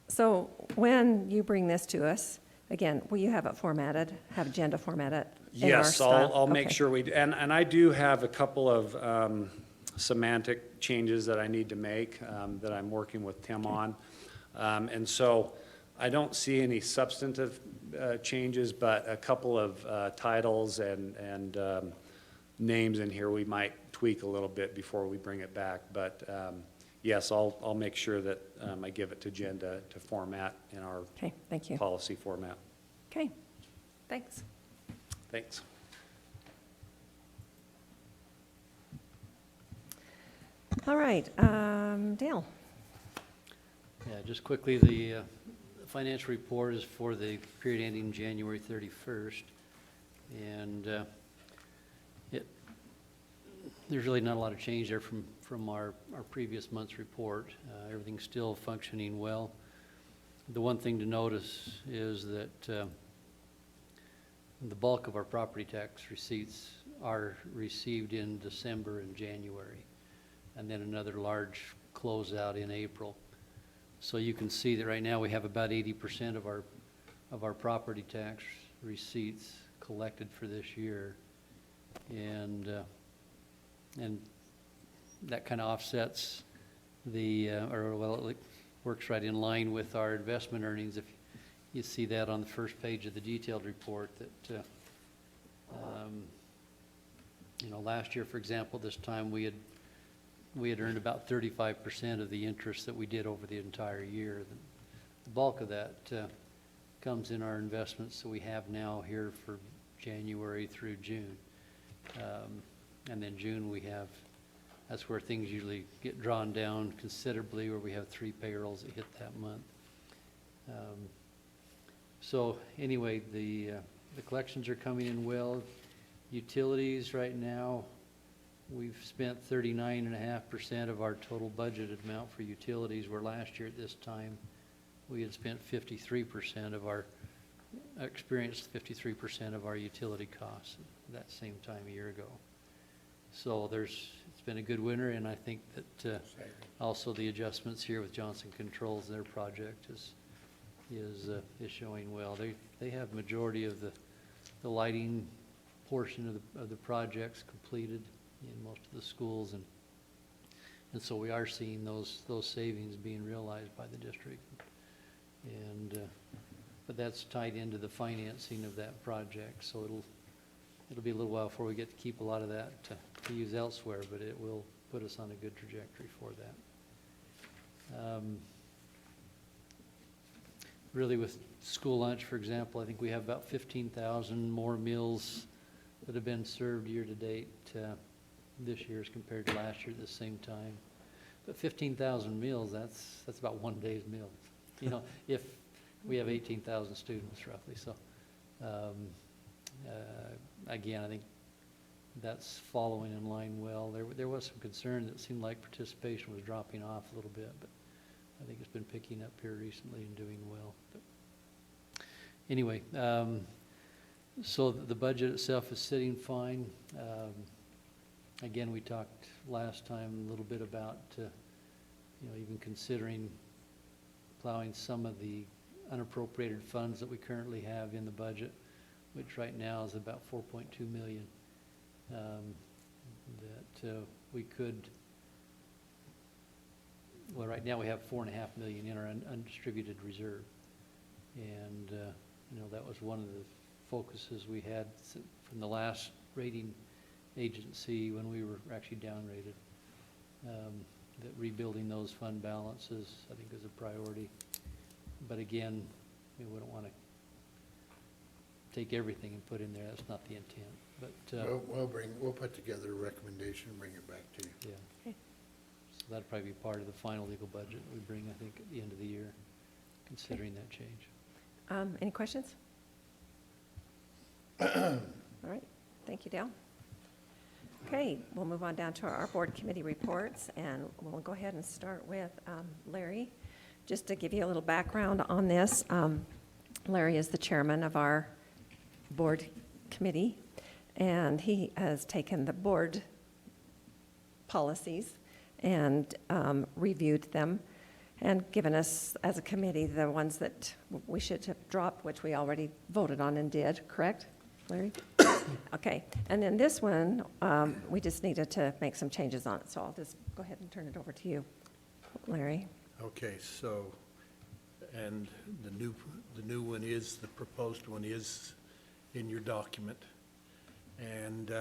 So when you bring this to us, again, will you have it formatted, have agenda formatted in our Yes, style? I'll make Okay. sure we, and I do have a couple of semantic changes that I need to make that I'm working with Tim on. And so I don't see any substantive changes, but a couple of titles and names in here we might tweak a little bit before we bring it back. But yes, I'll make sure that I give it to Jen to format in our Okay, thank you. policy format. Okay, thanks. Thanks. All right, Dale. Yeah, just quickly, the financial report is for the period ending January 31st. And there's really not a lot of change there from our previous month's report. Everything's still functioning well. The one thing to notice is that the bulk of our property tax receipts are received in December and January, and then another large closeout in April. So you can see that right now we have about 80% of our property tax receipts collected for this year, and that kind of offsets the it works right in line with our investment earnings. If you see that on the first page of the detailed report, that You know, last year, for example, this time we had earned about 35% of the interest that we did over the entire year. The bulk of that comes in our investments that we have now here for January through June. And then June that's where things usually get drawn down considerably, where we have 3 payrolls that hit that month. So anyway, the collections are coming in well. Utilities right now, we've spent 39.5% of our total budgeted amount for utilities, where last year at this time, we had spent 53% of our, experienced 53% of our utility costs that same time a year ago. So it's been a good winter, and I think that also the adjustments here with Johnson Controls, their project is showing well. They have majority of the lighting portion of the projects completed in most of the schools, and so we are seeing those savings being realized by the district, and but that's tied into the financing of that project, so it'll be a little while before we get to keep a lot of that to use elsewhere, but it will put us on a good trajectory for that. Really, with school lunch, for example, I think we have about 15,000 more meals that have been served year to date this year as compared to last year at the same time. But 15,000 meals, that's about one day's meal. You know, if we have 18,000 students roughly. So again, I think that's following in line well. There was some concern that it seemed like participation was dropping off a little bit, but I think it's been picking up here recently and doing well. But anyway, so the budget itself is sitting fine. Again, we talked last time a little bit about even considering plowing some of the unappropriated funds that we currently have in the budget, which right now is about $4.2 million, that we could. Well, right now we have $4.5 million in our undistributed reserve, and that was one of the focuses we had from the last rating agency when we were actually downgraded. That rebuilding those fund balances, I think, is a priority. But again, we don't want to take everything and put in there. That's not the intent. But we'll put together a recommendation and bring it back to you. Yeah. So that'll probably be part of the final legal budget we bring, I think, at the end of the year, considering that change. Any questions? All right. Thank you, Dale. Okay, we'll move on down to our board committee reports, and we'll go ahead and start with Larry. Just to give you a little background on this, Larry is the chairman of our board committee, and he has taken the board policies and reviewed them and given us, as a committee, the ones that we should have dropped, which we already voted on and did, correct, Larry? Okay, and then this one, we just needed to make some changes on it, so I'll just go ahead and turn it over to you, Larry. Okay, so, and the new one is, the proposed one is in your document. And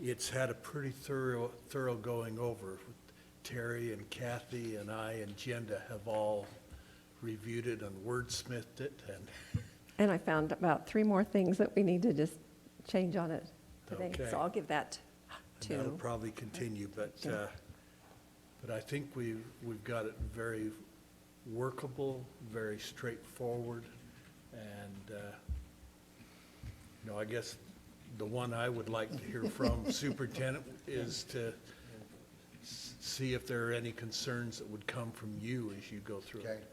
it's had a pretty thorough going over. Terry and Kathy and I and Jenda have all reviewed it and wordsmithed it. And I found about 3 more things that we need to just change on it today. Okay. So I'll give that to. That'll probably continue, but I think we've got it very workable, very straightforward, and I guess the one I would like to hear from Superintendent is to see if there are any concerns that would come from you as you go through it.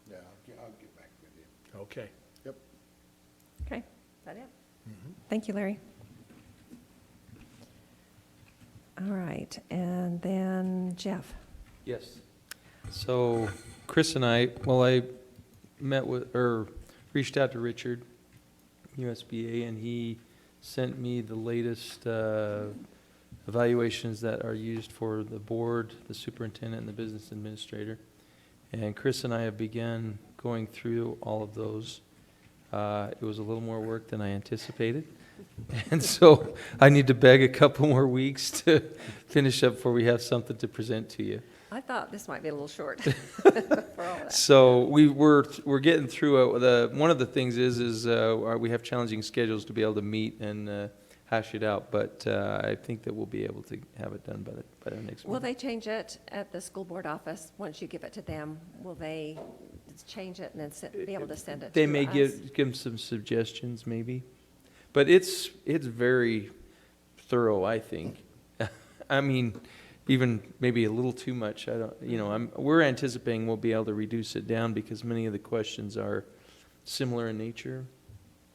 Yeah, I'll get back with you. Okay. Yep. Okay, is that it? Thank you, Larry. All right, and then Jeff. Yes. So Chris and I met with, or reached out to Richard, USBA, and he sent me the latest evaluations that are used for the board, the superintendent, and the business administrator. And Chris and I have begun going through all of those. It was a little more work than I anticipated, And so I need to beg a couple more weeks to finish up before we have something to present to you. I thought this might be a little short for all that. So we're getting through it. One of the things is we have challenging schedules to be able to meet and hash it out, but I think that we'll be able to have it done by the next Will meeting. they change it at the school board office once you give it to them? Will they change it and then be able to send it to us? They may give them some suggestions, maybe, but it's very thorough, I think. I mean, even maybe a little too much. We're anticipating we'll be able to reduce it down because many of the questions are similar in nature,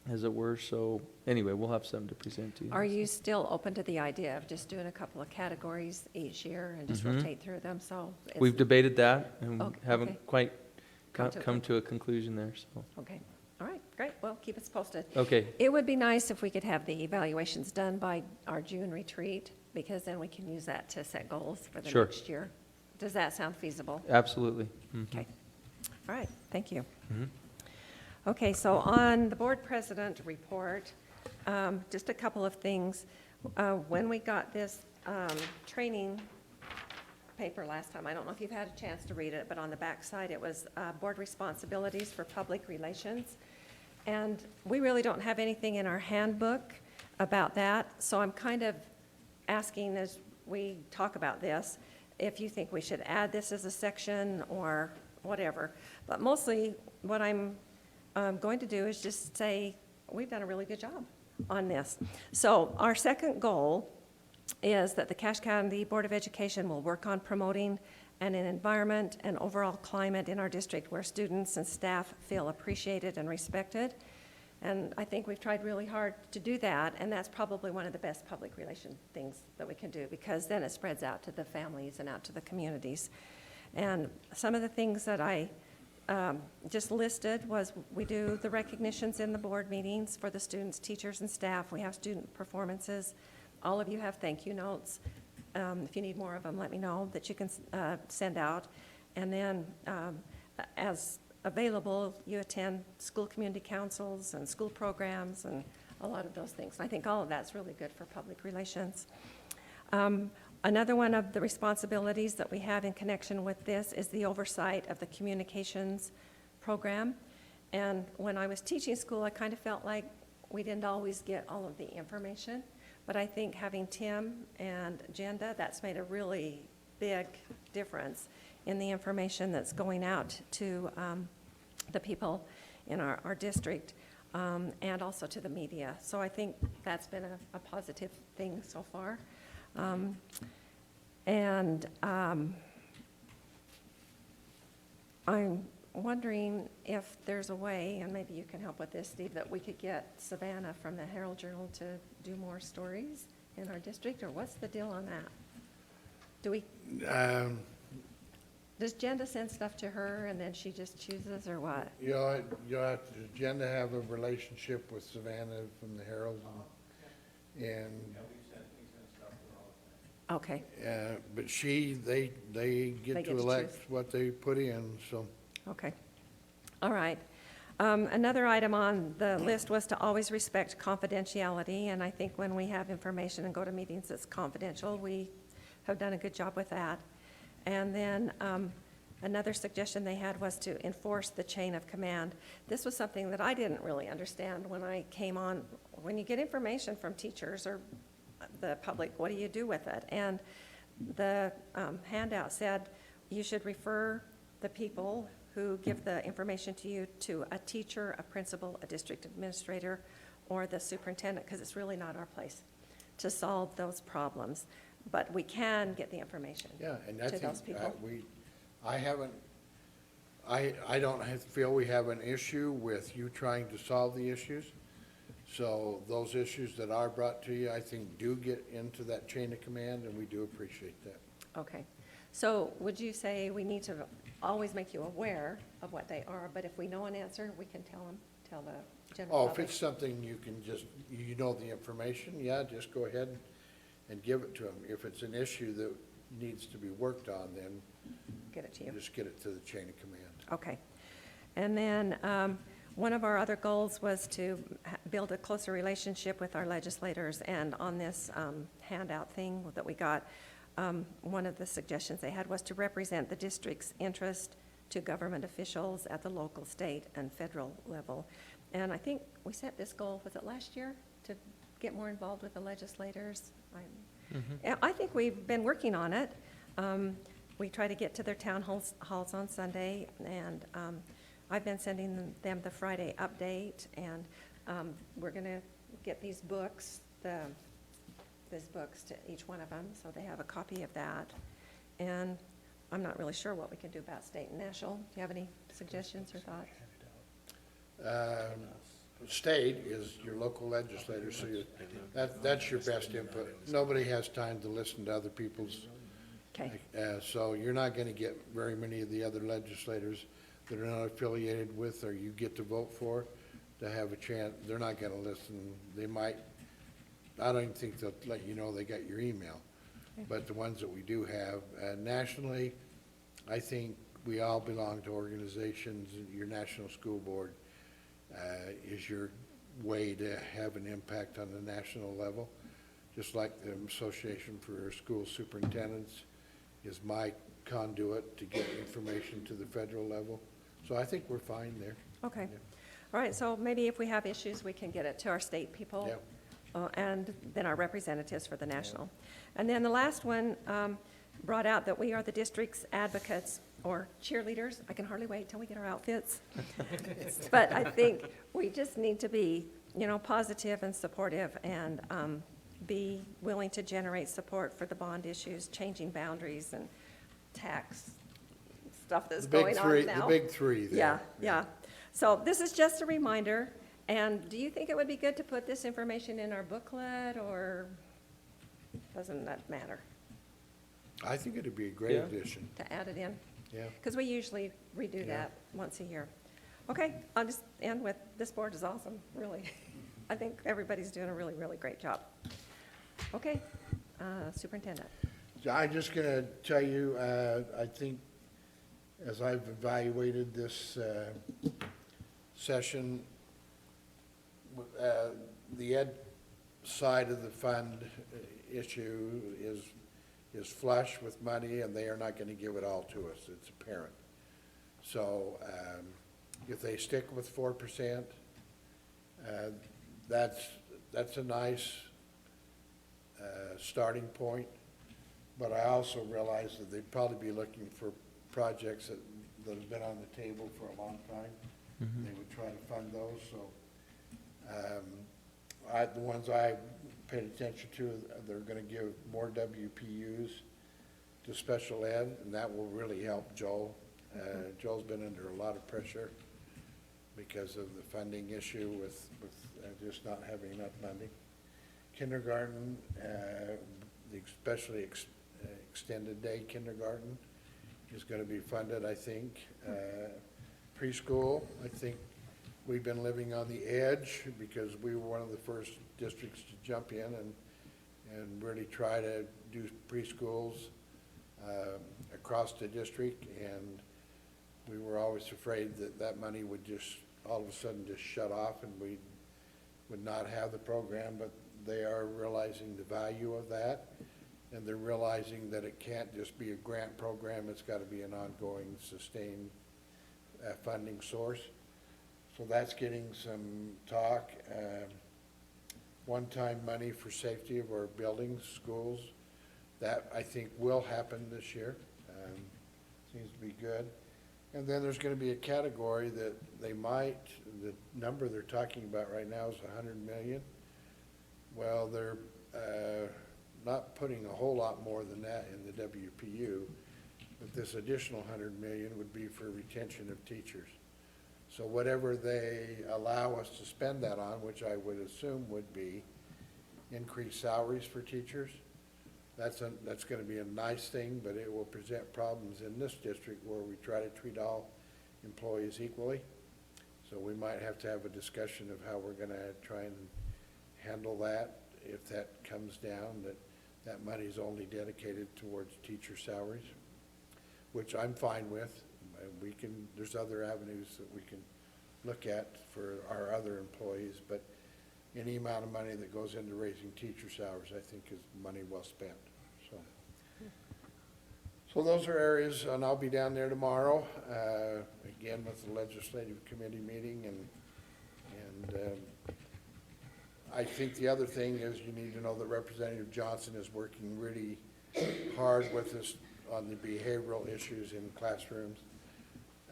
as it were. So anyway, we'll have something to present to you. Are you still open to the idea of just doing a couple of categories each year and just rotate through them? So We've debated that and Okay, haven't okay. quite Come to a come to a conclusion there. So Okay, all right, great. Well, keep us posted. Okay. It would be nice if we could have the evaluations done by our June retreat, because then we can use that to set goals for the Sure. next year. Does that sound feasible? Absolutely. Mhm. Okay. All right, thank you. Mhm. Okay, so on the board president report, just a couple of things. When we got this training paper last time, I don't know if you've had a chance to read it, but on the back side, it was board responsibilities for public relations. And we really don't have anything in our handbook about that, so I'm kind of asking as we talk about this, if you think we should add this as a section or whatever. But mostly, what I'm going to do is just say, we've done a really good job on this. So our second goal is that the Cache County Board of Education will work on promoting an environment and overall climate in our district where students and staff feel appreciated and respected. And I think we've tried really hard to do that, and that's probably one of the best public relation things that we can do, because then it spreads out to the families and out to the communities. And some of the things that I just listed was we do the recognitions in the board meetings for the students, teachers, and staff. We have student performances. All of you have thank you notes. If you need more of them, let me know that you can send out. And then as available, you attend school community councils and school programs and a lot of those things. I think all of that's really good for public relations. Another one of the responsibilities that we have in connection with this is the oversight of the communications program. And when I was teaching school, I kind of felt like we didn't always get all of the information. But I think having Tim and Jenda, that's made a really big difference in the information that's going out to the people in our district and also to the media. So I think that's been a positive thing so far. I'm wondering if there's a way, and maybe you can help with this, Steve, that we could get Savannah from the Herald Journal to do more stories in our district, or what's the deal on that? Do we, does Jenda send stuff to her and then she just chooses, or what? You'll have to, Jenda have a relationship with Savannah from the Herald, and Okay. but they get They to get to elect choose. what they put in, so. Okay. All right. Another item on the list was to always respect confidentiality, and I think when we have information and go to meetings that's confidential, we have done a good job with that. And then another suggestion they had was to enforce the chain of command. This was something that I didn't really understand when I came on. When you get information from teachers or the public, what do you do with it? And the handout said you should refer the people who give the information to you to a teacher, a principal, a district administrator, or the superintendent, because it's really not our place to solve those problems. But we can get the information Yeah, and I to think those people. I don't feel we have an issue with you trying to solve the issues. So those issues that are brought to you, I think, do get into that chain of command, and we do appreciate that. Okay. So would you say we need to always make you aware of what they are, but if we know an answer, we can tell the general Oh, if public? it's something you can just, you know the information, yeah, just go ahead and give it to them. If it's an issue that needs to be worked on, then Get it to you. just get it to the chain of command. Okay. And then one of our other goals was to build a closer relationship with our legislators, and on this handout thing that we got, one of the suggestions they had was to represent the district's interest to government officials at the local, state, and federal level. And I think we set this goal, was it last year, to get more involved with the legislators? And I think we've been working on it. We try to get to their town halls on Sunday, and I've been sending them the Friday update, and we're going to get these books, these books to each one of them, so they have a copy of that. And I'm not really sure what we can do about state and national. Do you have any suggestions or thoughts? State is your local legislator, so that's your best input. Nobody has time to listen to other people's. Okay. So you're not going to get very many of the other legislators that are not affiliated with or you get to vote for to have a chance. They're not going to listen. They might, I don't even think they'll let you know they got your email. But the ones that we do have, nationally, I think we all belong to organizations. Your National School Board is your way to have an impact on the national level, just like the Association for School Superintendents is my conduit to get information to the federal level. So I think we're fine there. Okay. All right, so maybe if we have issues, we can get it to our state people. Yep. And then our representatives for the national. And then the last one brought out that we are the district's advocates or cheerleaders. I can hardly wait till we get our outfits. But I think we just need to be, positive and supportive, and be willing to generate support for the bond issues, changing boundaries and tax stuff that's going on now. The big three there. Yeah. So this is just a reminder. And do you think it would be good to put this information in our booklet, or doesn't that matter? I think it'd be a great addition. To add it in? Yeah. Because we usually redo that once a year. Okay, I'll just end with, this board is awesome, really. I think everybody's doing a really, really great job. Okay, Superintendent. I'm just going to tell you, I think as I've evaluated this session, the ed side of the fund issue is flush with money, and they are not going to give it all to us. It's apparent. So if they stick with 4%, that's a nice starting point. But I also realize that they'd probably be looking for projects that have been on the table for a long time. Mhm. They would try to fund those. So the ones I paid attention to, they're going to give more WPUs to special ed, and that will really help Joel. Joel's been under a lot of pressure because of the funding issue with just not having enough money. Kindergarten, especially extended day kindergarten, is going to be funded, I think. Preschool, I think we've been living on the edge because we were one of the first districts to jump in and really try to do preschools across the district, and we were always afraid that that money would just all of a sudden just shut off and we would not have the program, but they are realizing the value of that, and they're realizing that it can't just be a grant program, it's got to be an ongoing, sustained funding source. So that's getting some talk. One-time money for safety of our buildings, schools, that I think will happen this year. Seems to be good. And then there's going to be a category that the number they're talking about right now is 100 million. Well, they're not putting a whole lot more than that in the WPU, but this additional 100 million would be for retention of teachers. So whatever they allow us to spend that on, which I would assume would be increased salaries for teachers, that's going to be a nice thing, but it will present problems in this district where we try to treat all employees equally. So we might have to have a discussion of how we're going to try and handle that if that comes down, that money is only dedicated towards teacher salaries, which I'm fine with. There's other avenues that we can look at for our other employees, but any amount of money that goes into raising teacher salaries, I think is money well spent, so. So those are areas, and I'll be down there tomorrow, again with the legislative committee meeting, and I think the other thing is you need to know that Representative Johnson is working really hard with us on the behavioral issues in classrooms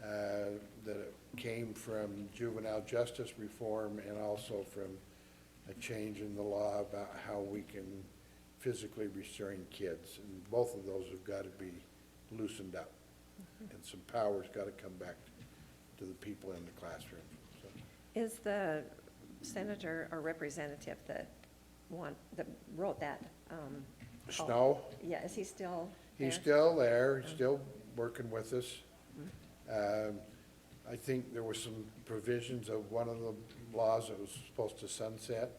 that came from juvenile justice reform and also from a change in the law about how we can physically restrain kids. And both of those have got to be loosened up. And some power's got to come back to the people in the classroom. So. Is the senator or representative that wrote that? Snow? Yeah, is he still there? He's still there. He's still working with us. I think there were some provisions of one of the laws that was supposed to sunset,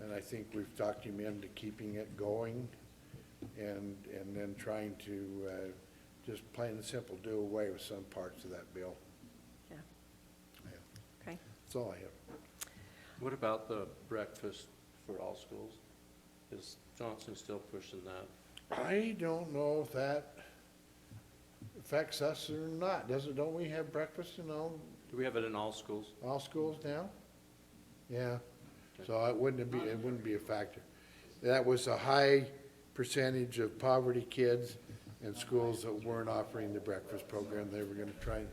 and I think we've talked him into keeping it going, and then trying to just plain and simple do away with some parts of that bill. Yeah. Okay. That's all I have. What about the breakfast for all schools? Is Johnson still pushing that? I don't know if that affects us or not. Don't we have breakfast in all? Do we have it in all schools? All schools now? Yeah. So it wouldn't be a factor. That was a high percentage of poverty kids in schools that weren't offering the breakfast program. They were going to try and.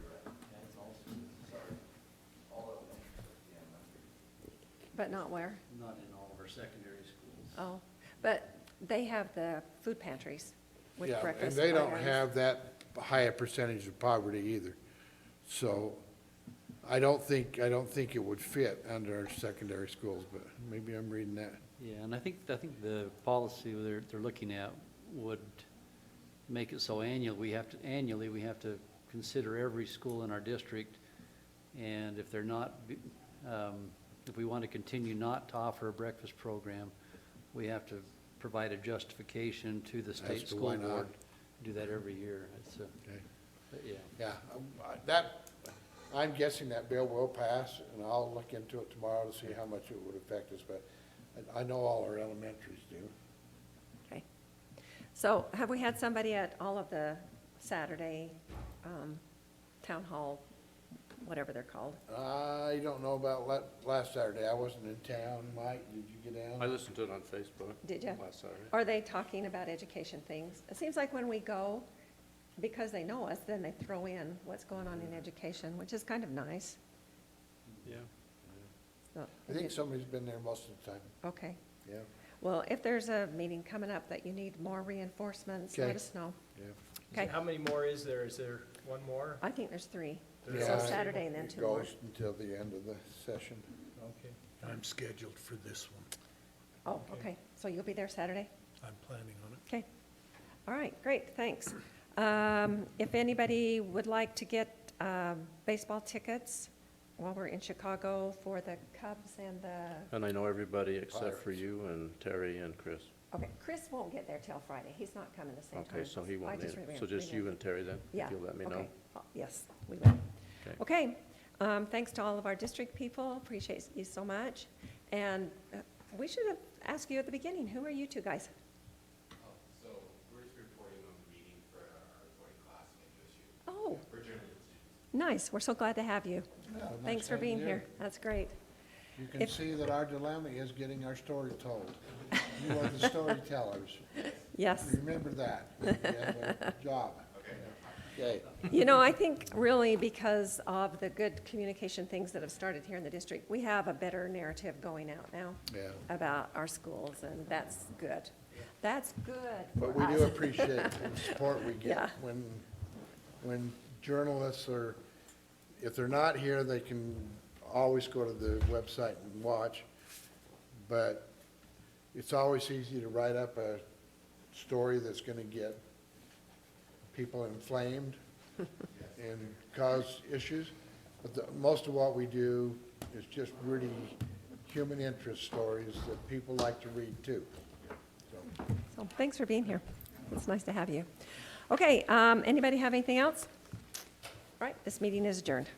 But not where? Not in all of our secondary schools. Oh, but they have the food pantries with Yeah, breakfast. and they don't items. have that high a percentage of poverty either. So I don't think it would fit under our secondary schools, but maybe I'm reading that. Yeah, and I think the policy they're looking at would make it so annually we have to consider every school in our district, and if they're not, if we want to continue not to offer a breakfast program, we have to provide a justification to the state to school why not. board. Do that every year. It's Okay. but yeah. Yeah, I'm guessing that bill will pass, and I'll look into it tomorrow to see how much it would affect us, but I know all our elementaries do. Okay. So have we had somebody at all of the Saturday town hall, whatever they're called? I don't know about last Saturday. I wasn't in town. Mike, did you get down? I listened to it on Facebook. Did you? Last Saturday. Are they talking about education things? It seems like when we go, because they know us, then they throw in what's going on in education, which is kind of nice. Yeah. So, I think somebody's been there most of the time. okay. Yeah. Well, if there's a meeting coming up that you need more reinforcements, Okay. let us know. Yeah. Okay. How many more is there? Is there one more? I think there's 3. Yeah, So Saturday and then 2 more. It goes until the end of the session. Okay. I'm scheduled for this one. Oh, okay. So you'll be there Saturday? I'm planning on it. Okay. All right, great, thanks. If anybody would like to get baseball tickets while we're in Chicago for the Cubs and the, And I know everybody except for you and Terry and Chris. okay, Chris won't get there till Friday. He's not coming the same time. Okay, so he I won't just need, remember- so just you remember. and Terry then? Yeah. If you'll let me know. okay. Yes, we will. Okay. Okay, thanks to all of our district people. Appreciate you so much. And we should have asked you at the beginning, who are you two guys? So we're just reporting on the meeting for our reporting class major issue. Oh. We're journalism students. Nice, we're so glad to have you. Yeah, nice Thanks for having being you. here. That's great. You can If- see that our dilemma is getting our story told. You are the storytellers. Yes. Remember that. You have a job. Okay. You know, I think really because of the good communication things that have started here in the district, we have a better narrative going out now Yeah. about our schools, and that's good. That's good But for we do us. appreciate the support we Yeah. get when journalists are, if they're not here, they can always go to the website and watch. But it's always easy to write up a story that's gonna get people inflamed and cause issues. But most of what we do is just really human interest stories that people like to read too. So thanks for being here. It's nice to have you. Okay, anybody have anything else? All right, this meeting is adjourned.